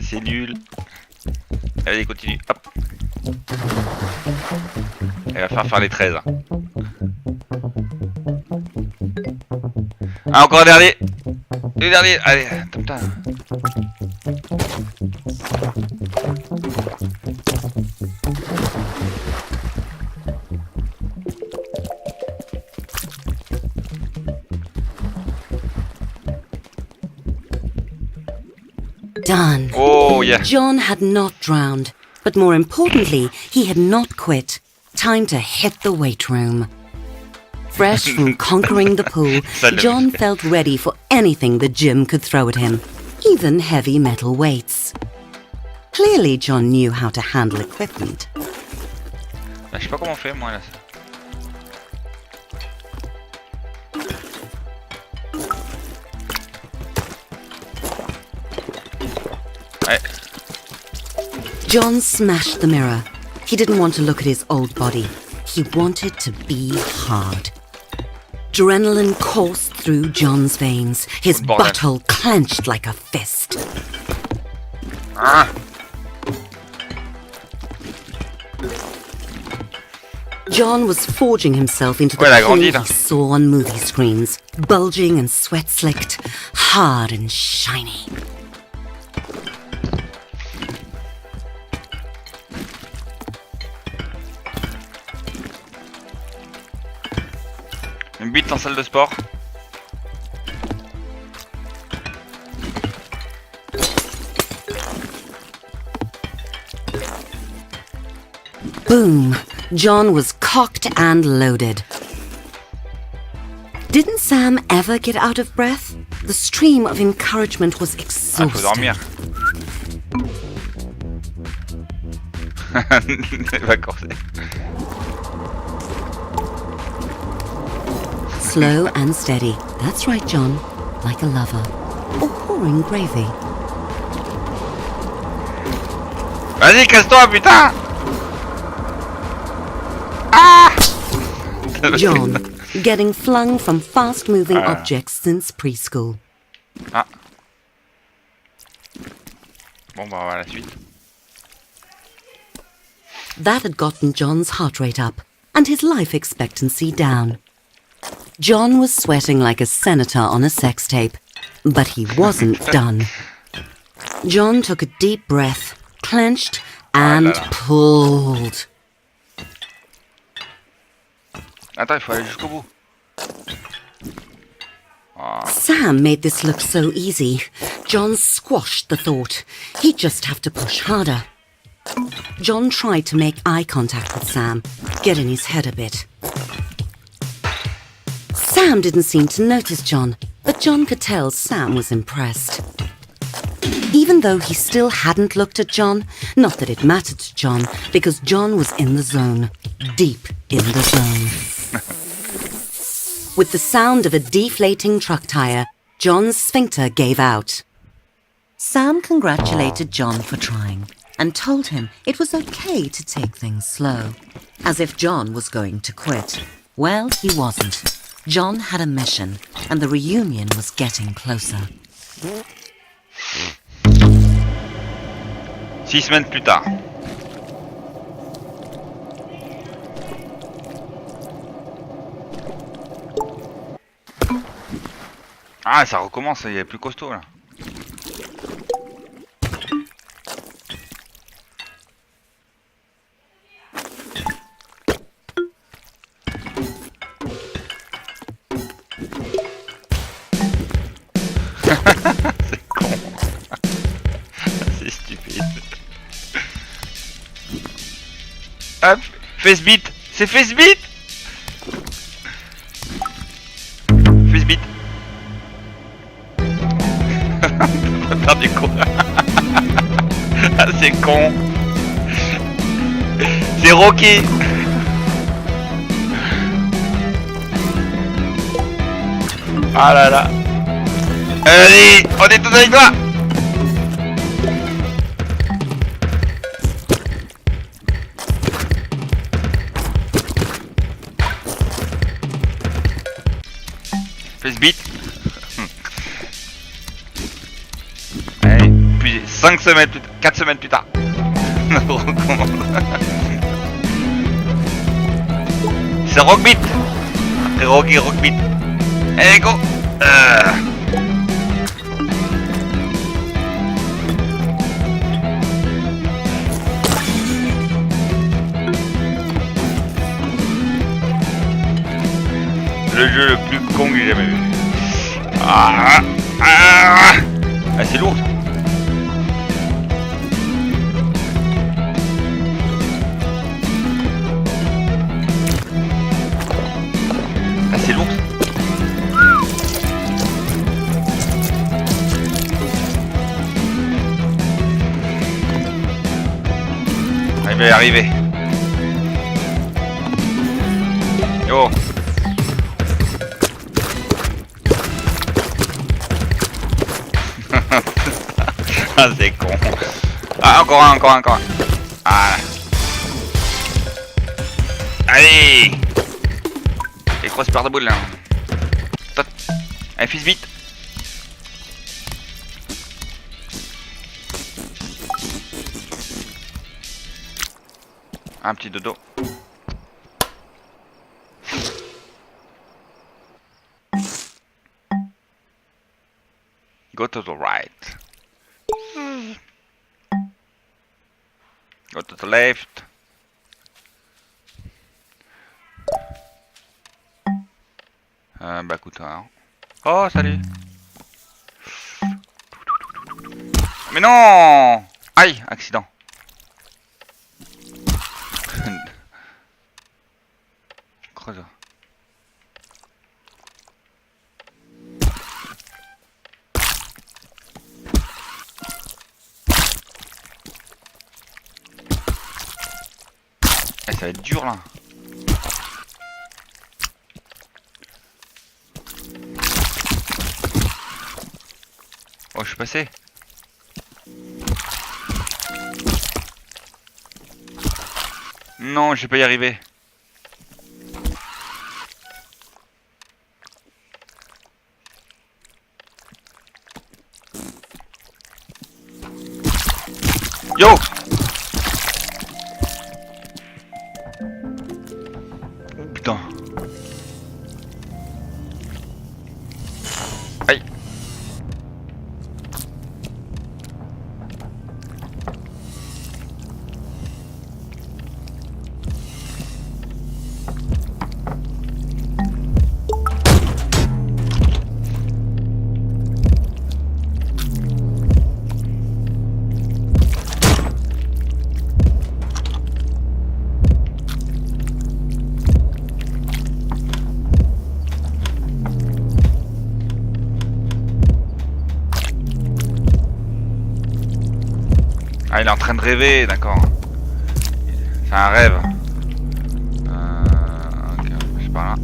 C'est nul. Allez, continue. Hop. Elle va faire les 13. Ah, encore un dernier. Le dernier. Allez, putain. Done. Oh, yeah. John had not drowned, but more importantly, he had not quit. Time to hit the weight room. Fresh from conquering the pool, John felt ready for anything the gym could throw at him, even heavy metal weights. Clearly, John knew how to handle equipment. Je sais pas comment on fait, moi, là. Ouais. John smashed the mirror. He didn't want to look at his old body. He wanted to be hard. Adrenaline coursed through John's veins, his Bordel. butthole clenched like a fist. Ah. John was forging himself into the Ouais, elle a pool grandi, he là. saw on movie screens, bulging and sweat-slicked, hard and shiny. Une bite en salle de sport. Boom! John was cocked and loaded. Didn't Sam ever get out of breath? The stream of encouragement was Ah, faut exhausting. dormir. Il va corser. Slow and steady. That's right, John. Like a lover. Or pouring gravy. Vas-y, casse-toi, putain! Ah! John, getting flung from fast-moving Ah. objects since preschool. Ah. Bon, bah, on va à la suite. That had gotten John's heart rate up and his life expectancy down. John was sweating like a senator on a sex tape, but he wasn't done. John took a deep breath, clenched, and pulled. Attends, il faut aller jusqu'au bout. Sam made this look so easy. John squashed the thought. He'd just have to push harder. John tried to make eye contact with Sam, get in his head a bit. Sam didn't seem to notice John, but John could tell Sam was impressed. Even though he still hadn't looked at John, not that it mattered to John, because John was in the zone, deep in the zone. With the sound of a deflating truck tire, John's sphincter gave out. Sam congratulated John for trying and told him it was okay to take things slow, as if John was going to quit. Well, he wasn't. John had a mission, and the reunion was getting closer. 6 semaines plus tard. Ah, ça recommence, il est plus costaud là. C'est con. C'est stupide. Hop, Facebit. C'est Facebit. Facebit. On va faire du coup. Ah, c'est con. C'est Rocky. Ah là là. Allez, on est tous avec toi. Facebit. Allez, puis 5 semaines plus tard, 4 semaines plus tard. On recommence. C'est Rockbeat. Rockbeat. Allez, go. Le jeu le plus con que j'ai jamais vu. Ah, c'est lourd ça. Ah, c'est lourd ça. Ah, il va y arriver. Yo. Ah, c'est con. Ah, encore un. Voilà. Allez. Les grosses paires de boules là. Tot. Allez, fils vite. Un petit dodo. Go to the right. Go to the left. Bah écoute, hein. Oh, salut. Mais non. Aïe, accident. Creuse. Ça va être dur là. Oh, je suis passé. Non, je vais pas y arriver. Yo! Putain. Aïe. il est en train de rêver, d'accord. C'est un rêve. Ok, je sais pas là.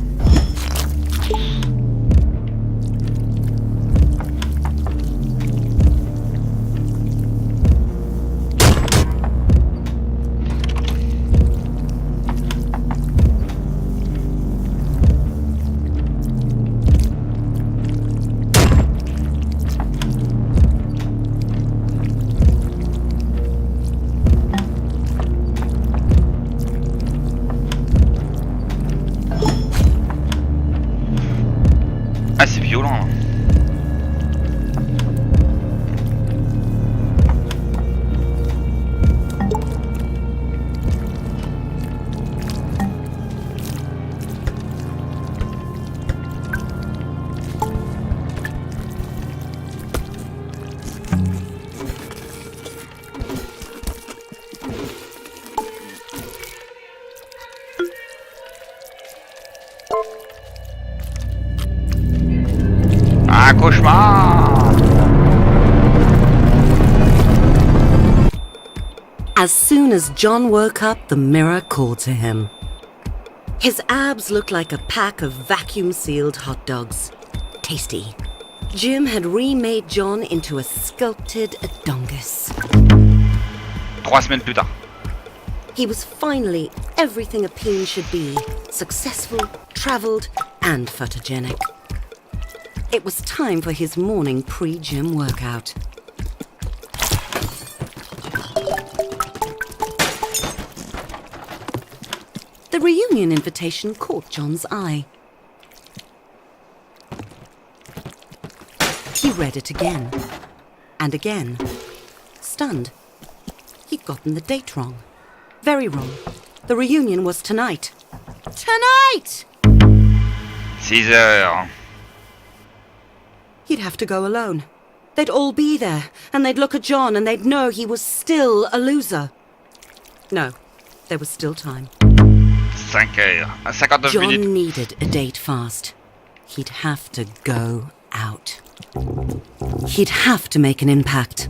Ah, c'est violent là. Un cauchemar! As soon as John woke up, the mirror called to him. His abs looked like a pack of vacuum-sealed hot dogs. Tasty. Jim had remade John into a sculpted Adongus. 3 semaines plus tard. He was finally everything a peen should be. Successful, travelled, and photogenic. It was time for his morning pre-gym workout. The reunion invitation caught John's eye. He read it again, and again. Stunned. He'd gotten the date wrong. Very wrong. The reunion was tonight. Tonight! 6 heures. He'd have to go alone. They'd all be there, and they'd look at John and they'd know he was still a loser. No, there was still time. 5 heures. 59 John minutes. needed a date fast. He'd have to go out. He'd have to make an impact.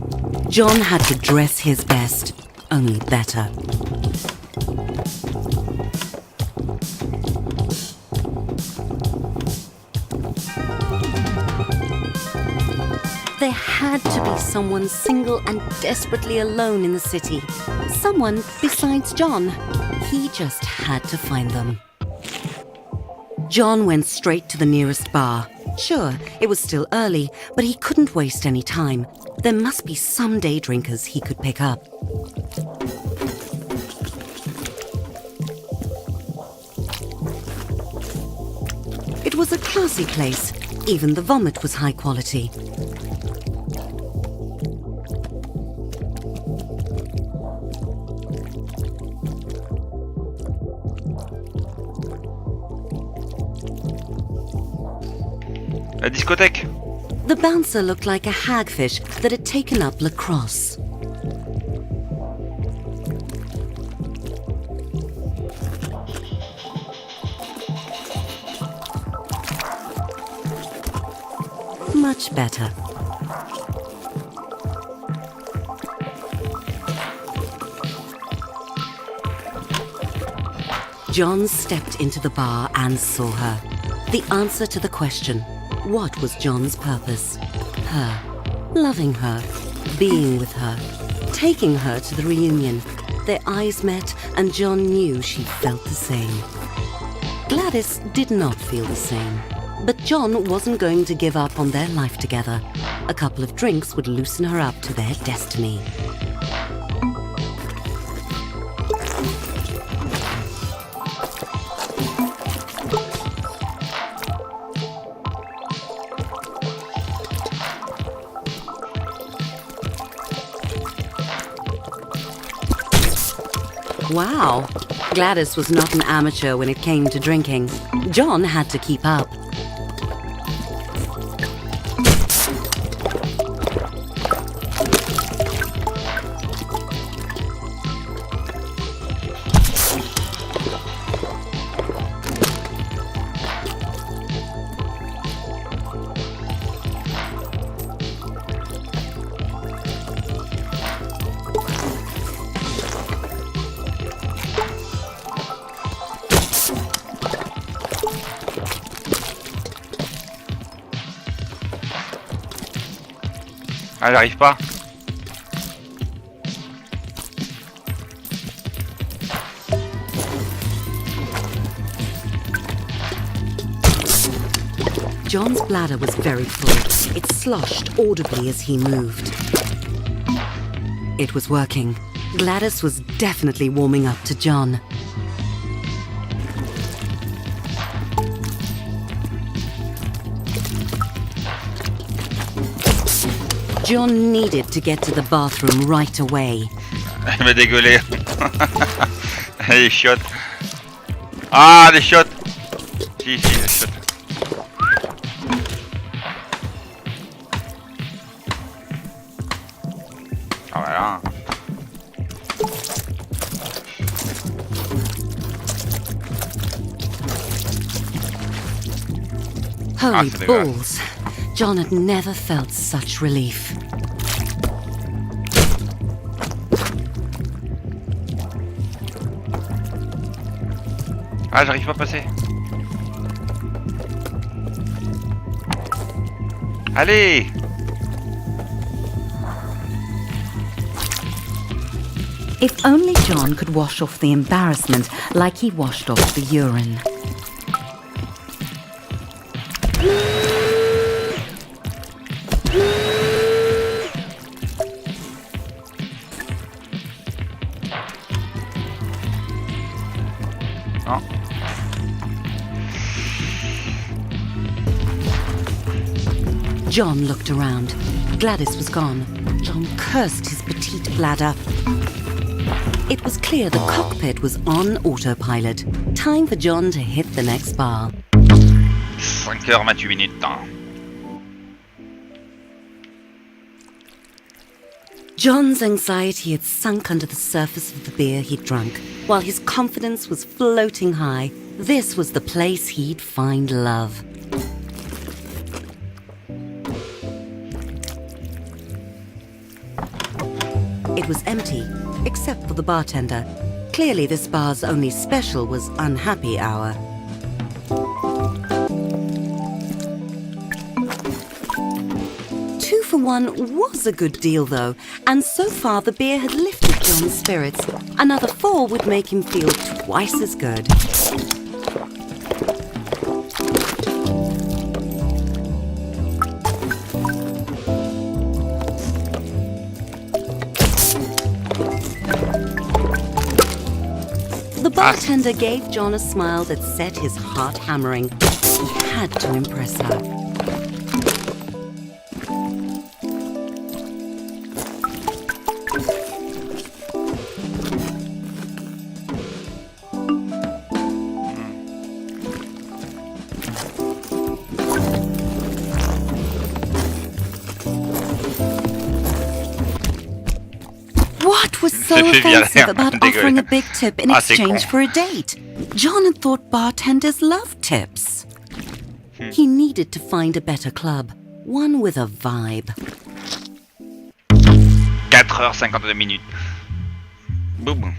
John had to dress his best, only better. There had to be someone single and desperately alone in the city. Someone besides John. He just had to find them. John went straight to the nearest bar. Sure, it was still early, but he couldn't waste any time. There must be some day drinkers he could pick up. It was a classy place. Even the vomit was high quality. La discothèque. The bouncer looked like a hagfish that had taken up lacrosse. Much better. John stepped into the bar and saw her. The answer to the question, what was John's purpose? Her. Loving her. Being with her. Taking her to the reunion. Their eyes met and John knew she felt the same. Gladys did not feel the same. But John wasn't going to give up on their life together. A couple of drinks would loosen her up to their destiny. Wow. Gladys was not an amateur when it came to drinking. John had to keep up. Ah, j'arrive pas. John's bladder was very full. It sloshed audibly as he moved. It was working. Gladys was definitely warming up to John. John needed to get to the bathroom right away. Elle m'a dégueulé. Les chiottes. Ah, des chiottes. Si, si, des chiottes. Ah, voilà. Holy c'est dégueulasse. balls. John had never felt such relief. Ah, j'arrive pas à passer. Allez! If only John could wash off the embarrassment like he washed off the urine. Non. John looked around. Gladys was gone. John cursed his petite bladder. It was clear the cockpit was on autopilot. Time for John to hit the next bar. 5h28. John's anxiety had sunk under the surface of the beer he'd drunk, while his confidence was floating high. This was the place he'd find love. It was empty, except for the bartender. Clearly this bar's only special was unhappy hour. Two for one was a good deal, though, and so far the beer had lifted John's spirits. Another 4 would make him feel twice as good. The bartender gave John a smile that set his heart hammering. He had to impress her. What was so J'ai fait virer offensive un about dégueulasse. offering a big tip in Ah, c'est exchange con. for a date? John had thought bartenders loved tips. He needed to find a better club, one with a vibe. 4h52. Boum.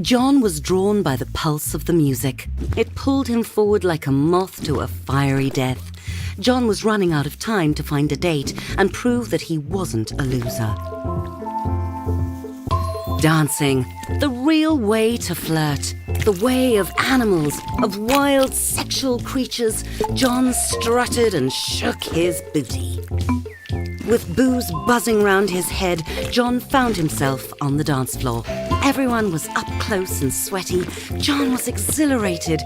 John was drawn by the pulse of the music. It pulled him forward like a moth to a fiery death. John was running out of time to find a date and prove that he wasn't a loser. Dancing, the real way to flirt, the way of animals, of wild sexual creatures. John strutted and shook his booty. With booze buzzing round his head, John found himself on the dance floor. Everyone was up close and sweaty. John was exhilarated.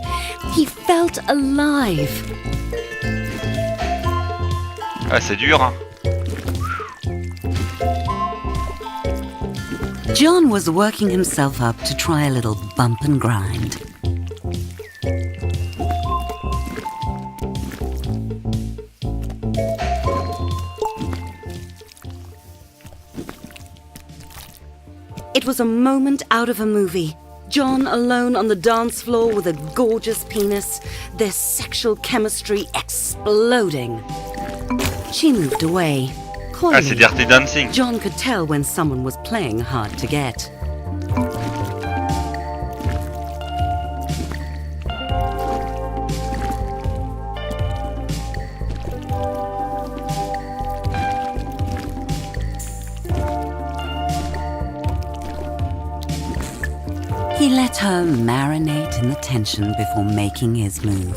He felt alive. Ah, c'est dur, hein. John was working himself up to try a little bump and grind. It was a moment out of a movie. John alone on the dance floor with a gorgeous penis, their sexual chemistry exploding. She moved away. Ah, c'est Coyly. Dirty Dancing. John could tell when someone was playing hard to get. her marinate in the tension before making his move.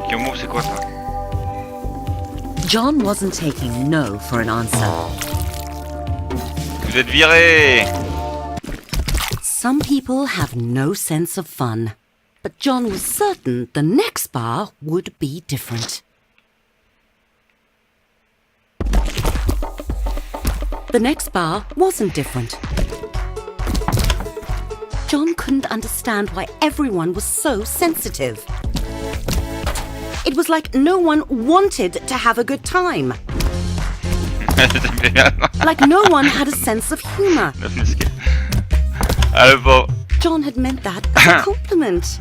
Your move, c'est quoi ça? John wasn't taking no for an answer. Vous êtes viré! Some people have no sense of fun, but John was certain the next bar would be different. The next bar wasn't different. John couldn't understand why everyone was so sensitive. It was like no one wanted to have a good time. Like no one had a sense of humor. John had meant that as a compliment.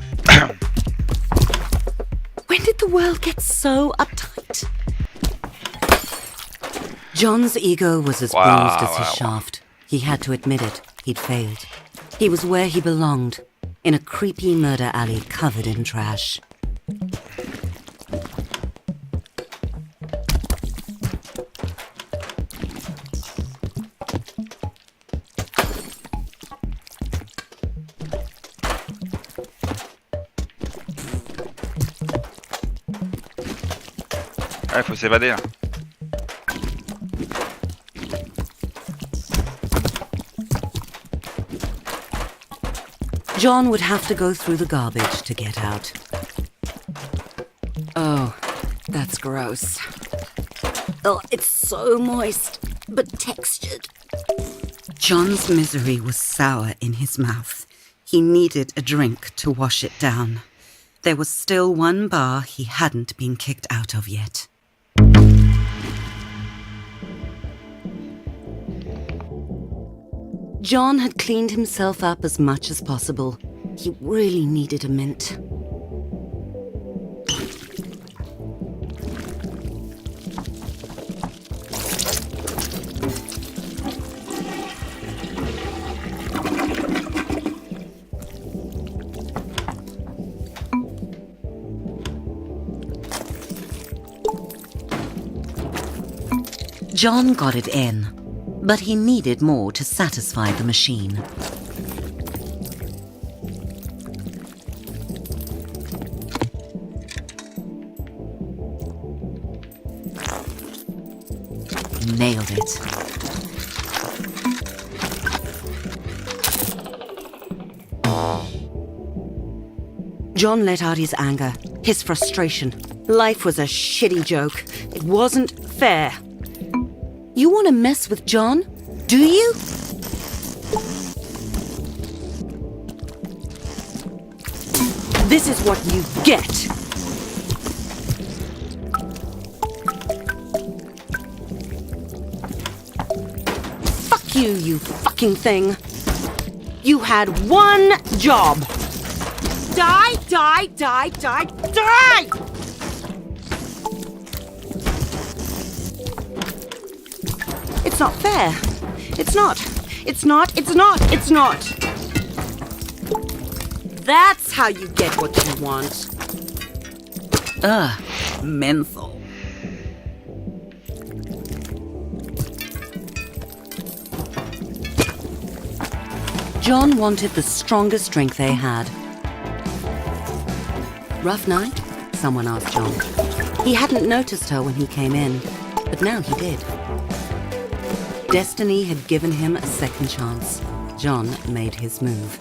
When did the world get so uptight? John's ego was as bruised as his shaft. He had to admit it. He'd failed. He was where he belonged, in a creepy murder alley covered in trash. Ouais, faut s'évader là. John would have to go through the garbage to get out. Oh, that's gross. Oh, it's so moist, but textured. John's misery was sour in his mouth. He needed a drink to wash it down. There was still one bar he hadn't been kicked out of yet. John had cleaned himself up as much as possible. He really needed a mint. John got it in, but he needed more to satisfy the machine. Nailed it. John let out his anger, his frustration. Life was a shitty joke. It wasn't fair. You want to mess with John? Do you? This is what you get. Fuck you, you fucking thing. You had one job. Die, die, die, die, die! It's not fair. It's not. It's not. It's not. It's not. That's how you get what you want. Ugh, menthol. John wanted the strongest drink they had. Rough night? Someone asked John. He hadn't noticed her when he came in, but now he did. Destiny had given him a second chance. John made his move.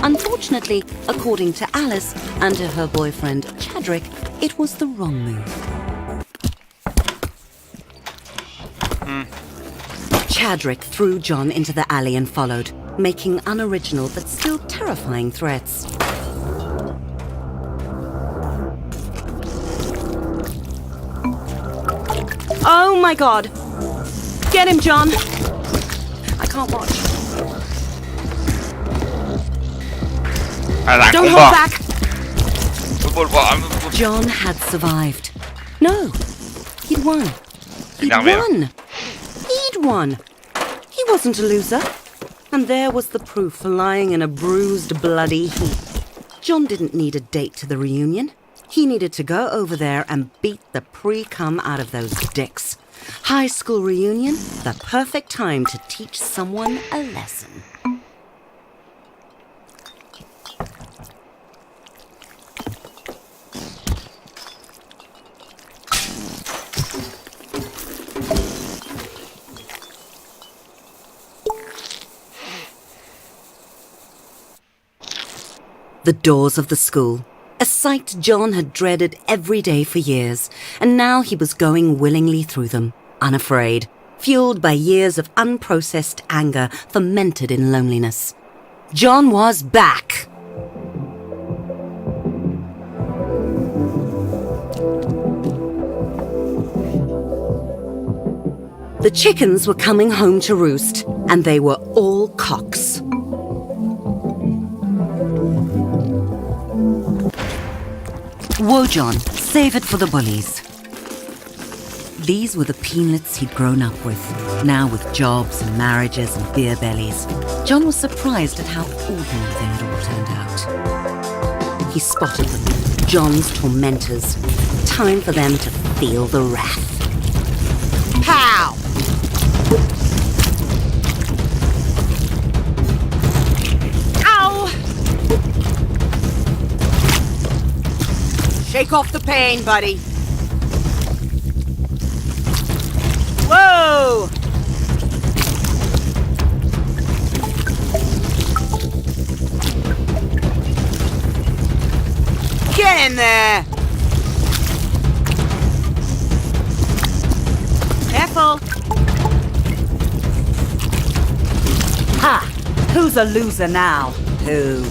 Unfortunately, according to Alice and to her boyfriend Chadrick, it was the wrong move. Chadrick threw John into the alley and followed, making unoriginal but still terrifying threats. Oh my God! Get him, John! I can't watch. Don't hold back! John had survived. No, he'd won. He'd won! He'd had won. He wasn't a loser. And there was the proof lying in a bruised, bloody heap. John didn't need a date to the reunion. He needed to go over there and beat the pre-cum out of those dicks. High school reunion, the perfect time to teach someone a lesson. The doors of the school, a sight John had dreaded every day for years, and now he was going willingly through them, unafraid, fueled by years of unprocessed anger fermented in loneliness. John was back! The chickens were coming home to roost, and they were all cocks. Whoa, John, save it for the bullies. These were the peanlets he'd grown up with, now with jobs and marriages and beer bellies. John was surprised at how ordinary they had all turned out. He spotted them, John's tormentors. Time for them to feel the wrath. Pow! Shake off the pain, buddy. Whoa! Get in there! Careful! Ha! Who's a loser now? Who?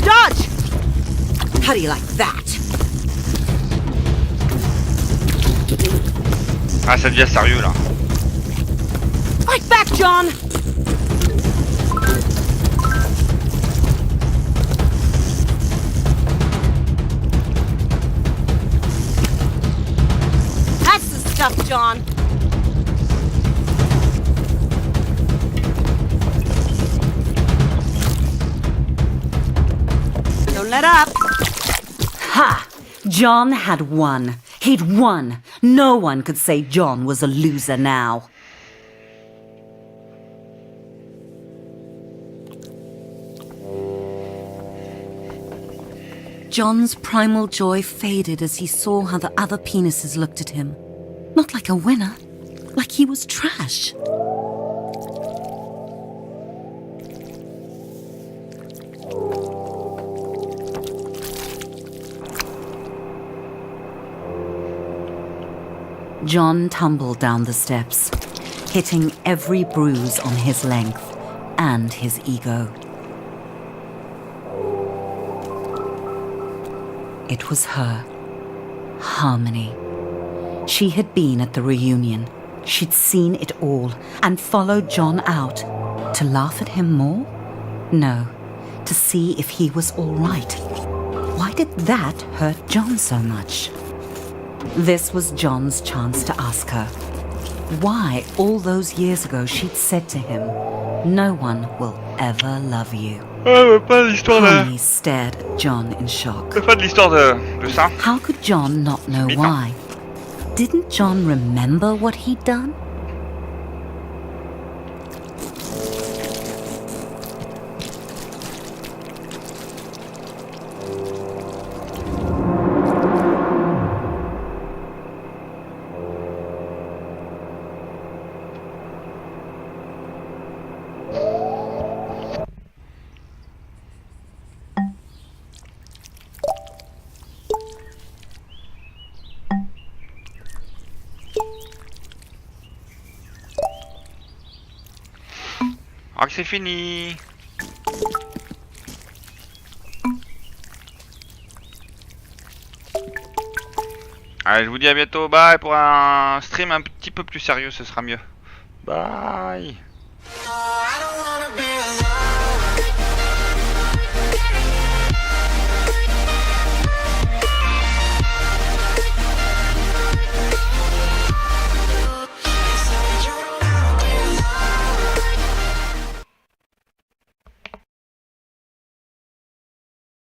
Dodge! How do you like that? Ah, ça devient sérieux là. Fight back, John! That's the stuff, John. Don't let up. Ha! John had won. He'd won. No one could say John was a loser now. John's primal joy faded as he saw how the other penises looked at him. Not like a winner, like he was trash. John tumbled down the steps, hitting every bruise on his length and his ego. It was her, Harmony. She had been at the reunion. She'd seen it all and followed John out. To laugh at him more? No, to see if he was all right. Why did that hurt John so much? This was John's chance to ask her why all those years ago she'd said to him, "No one will ever love you." Harmony stared at John in shock. Pas de l'histoire de ça. How could John not know why? Didn't John remember what he'd done? Ah, que c'est fini. Allez, je vous dis à bientôt. Bye pour un stream un petit peu plus sérieux, ce sera mieux. Bye.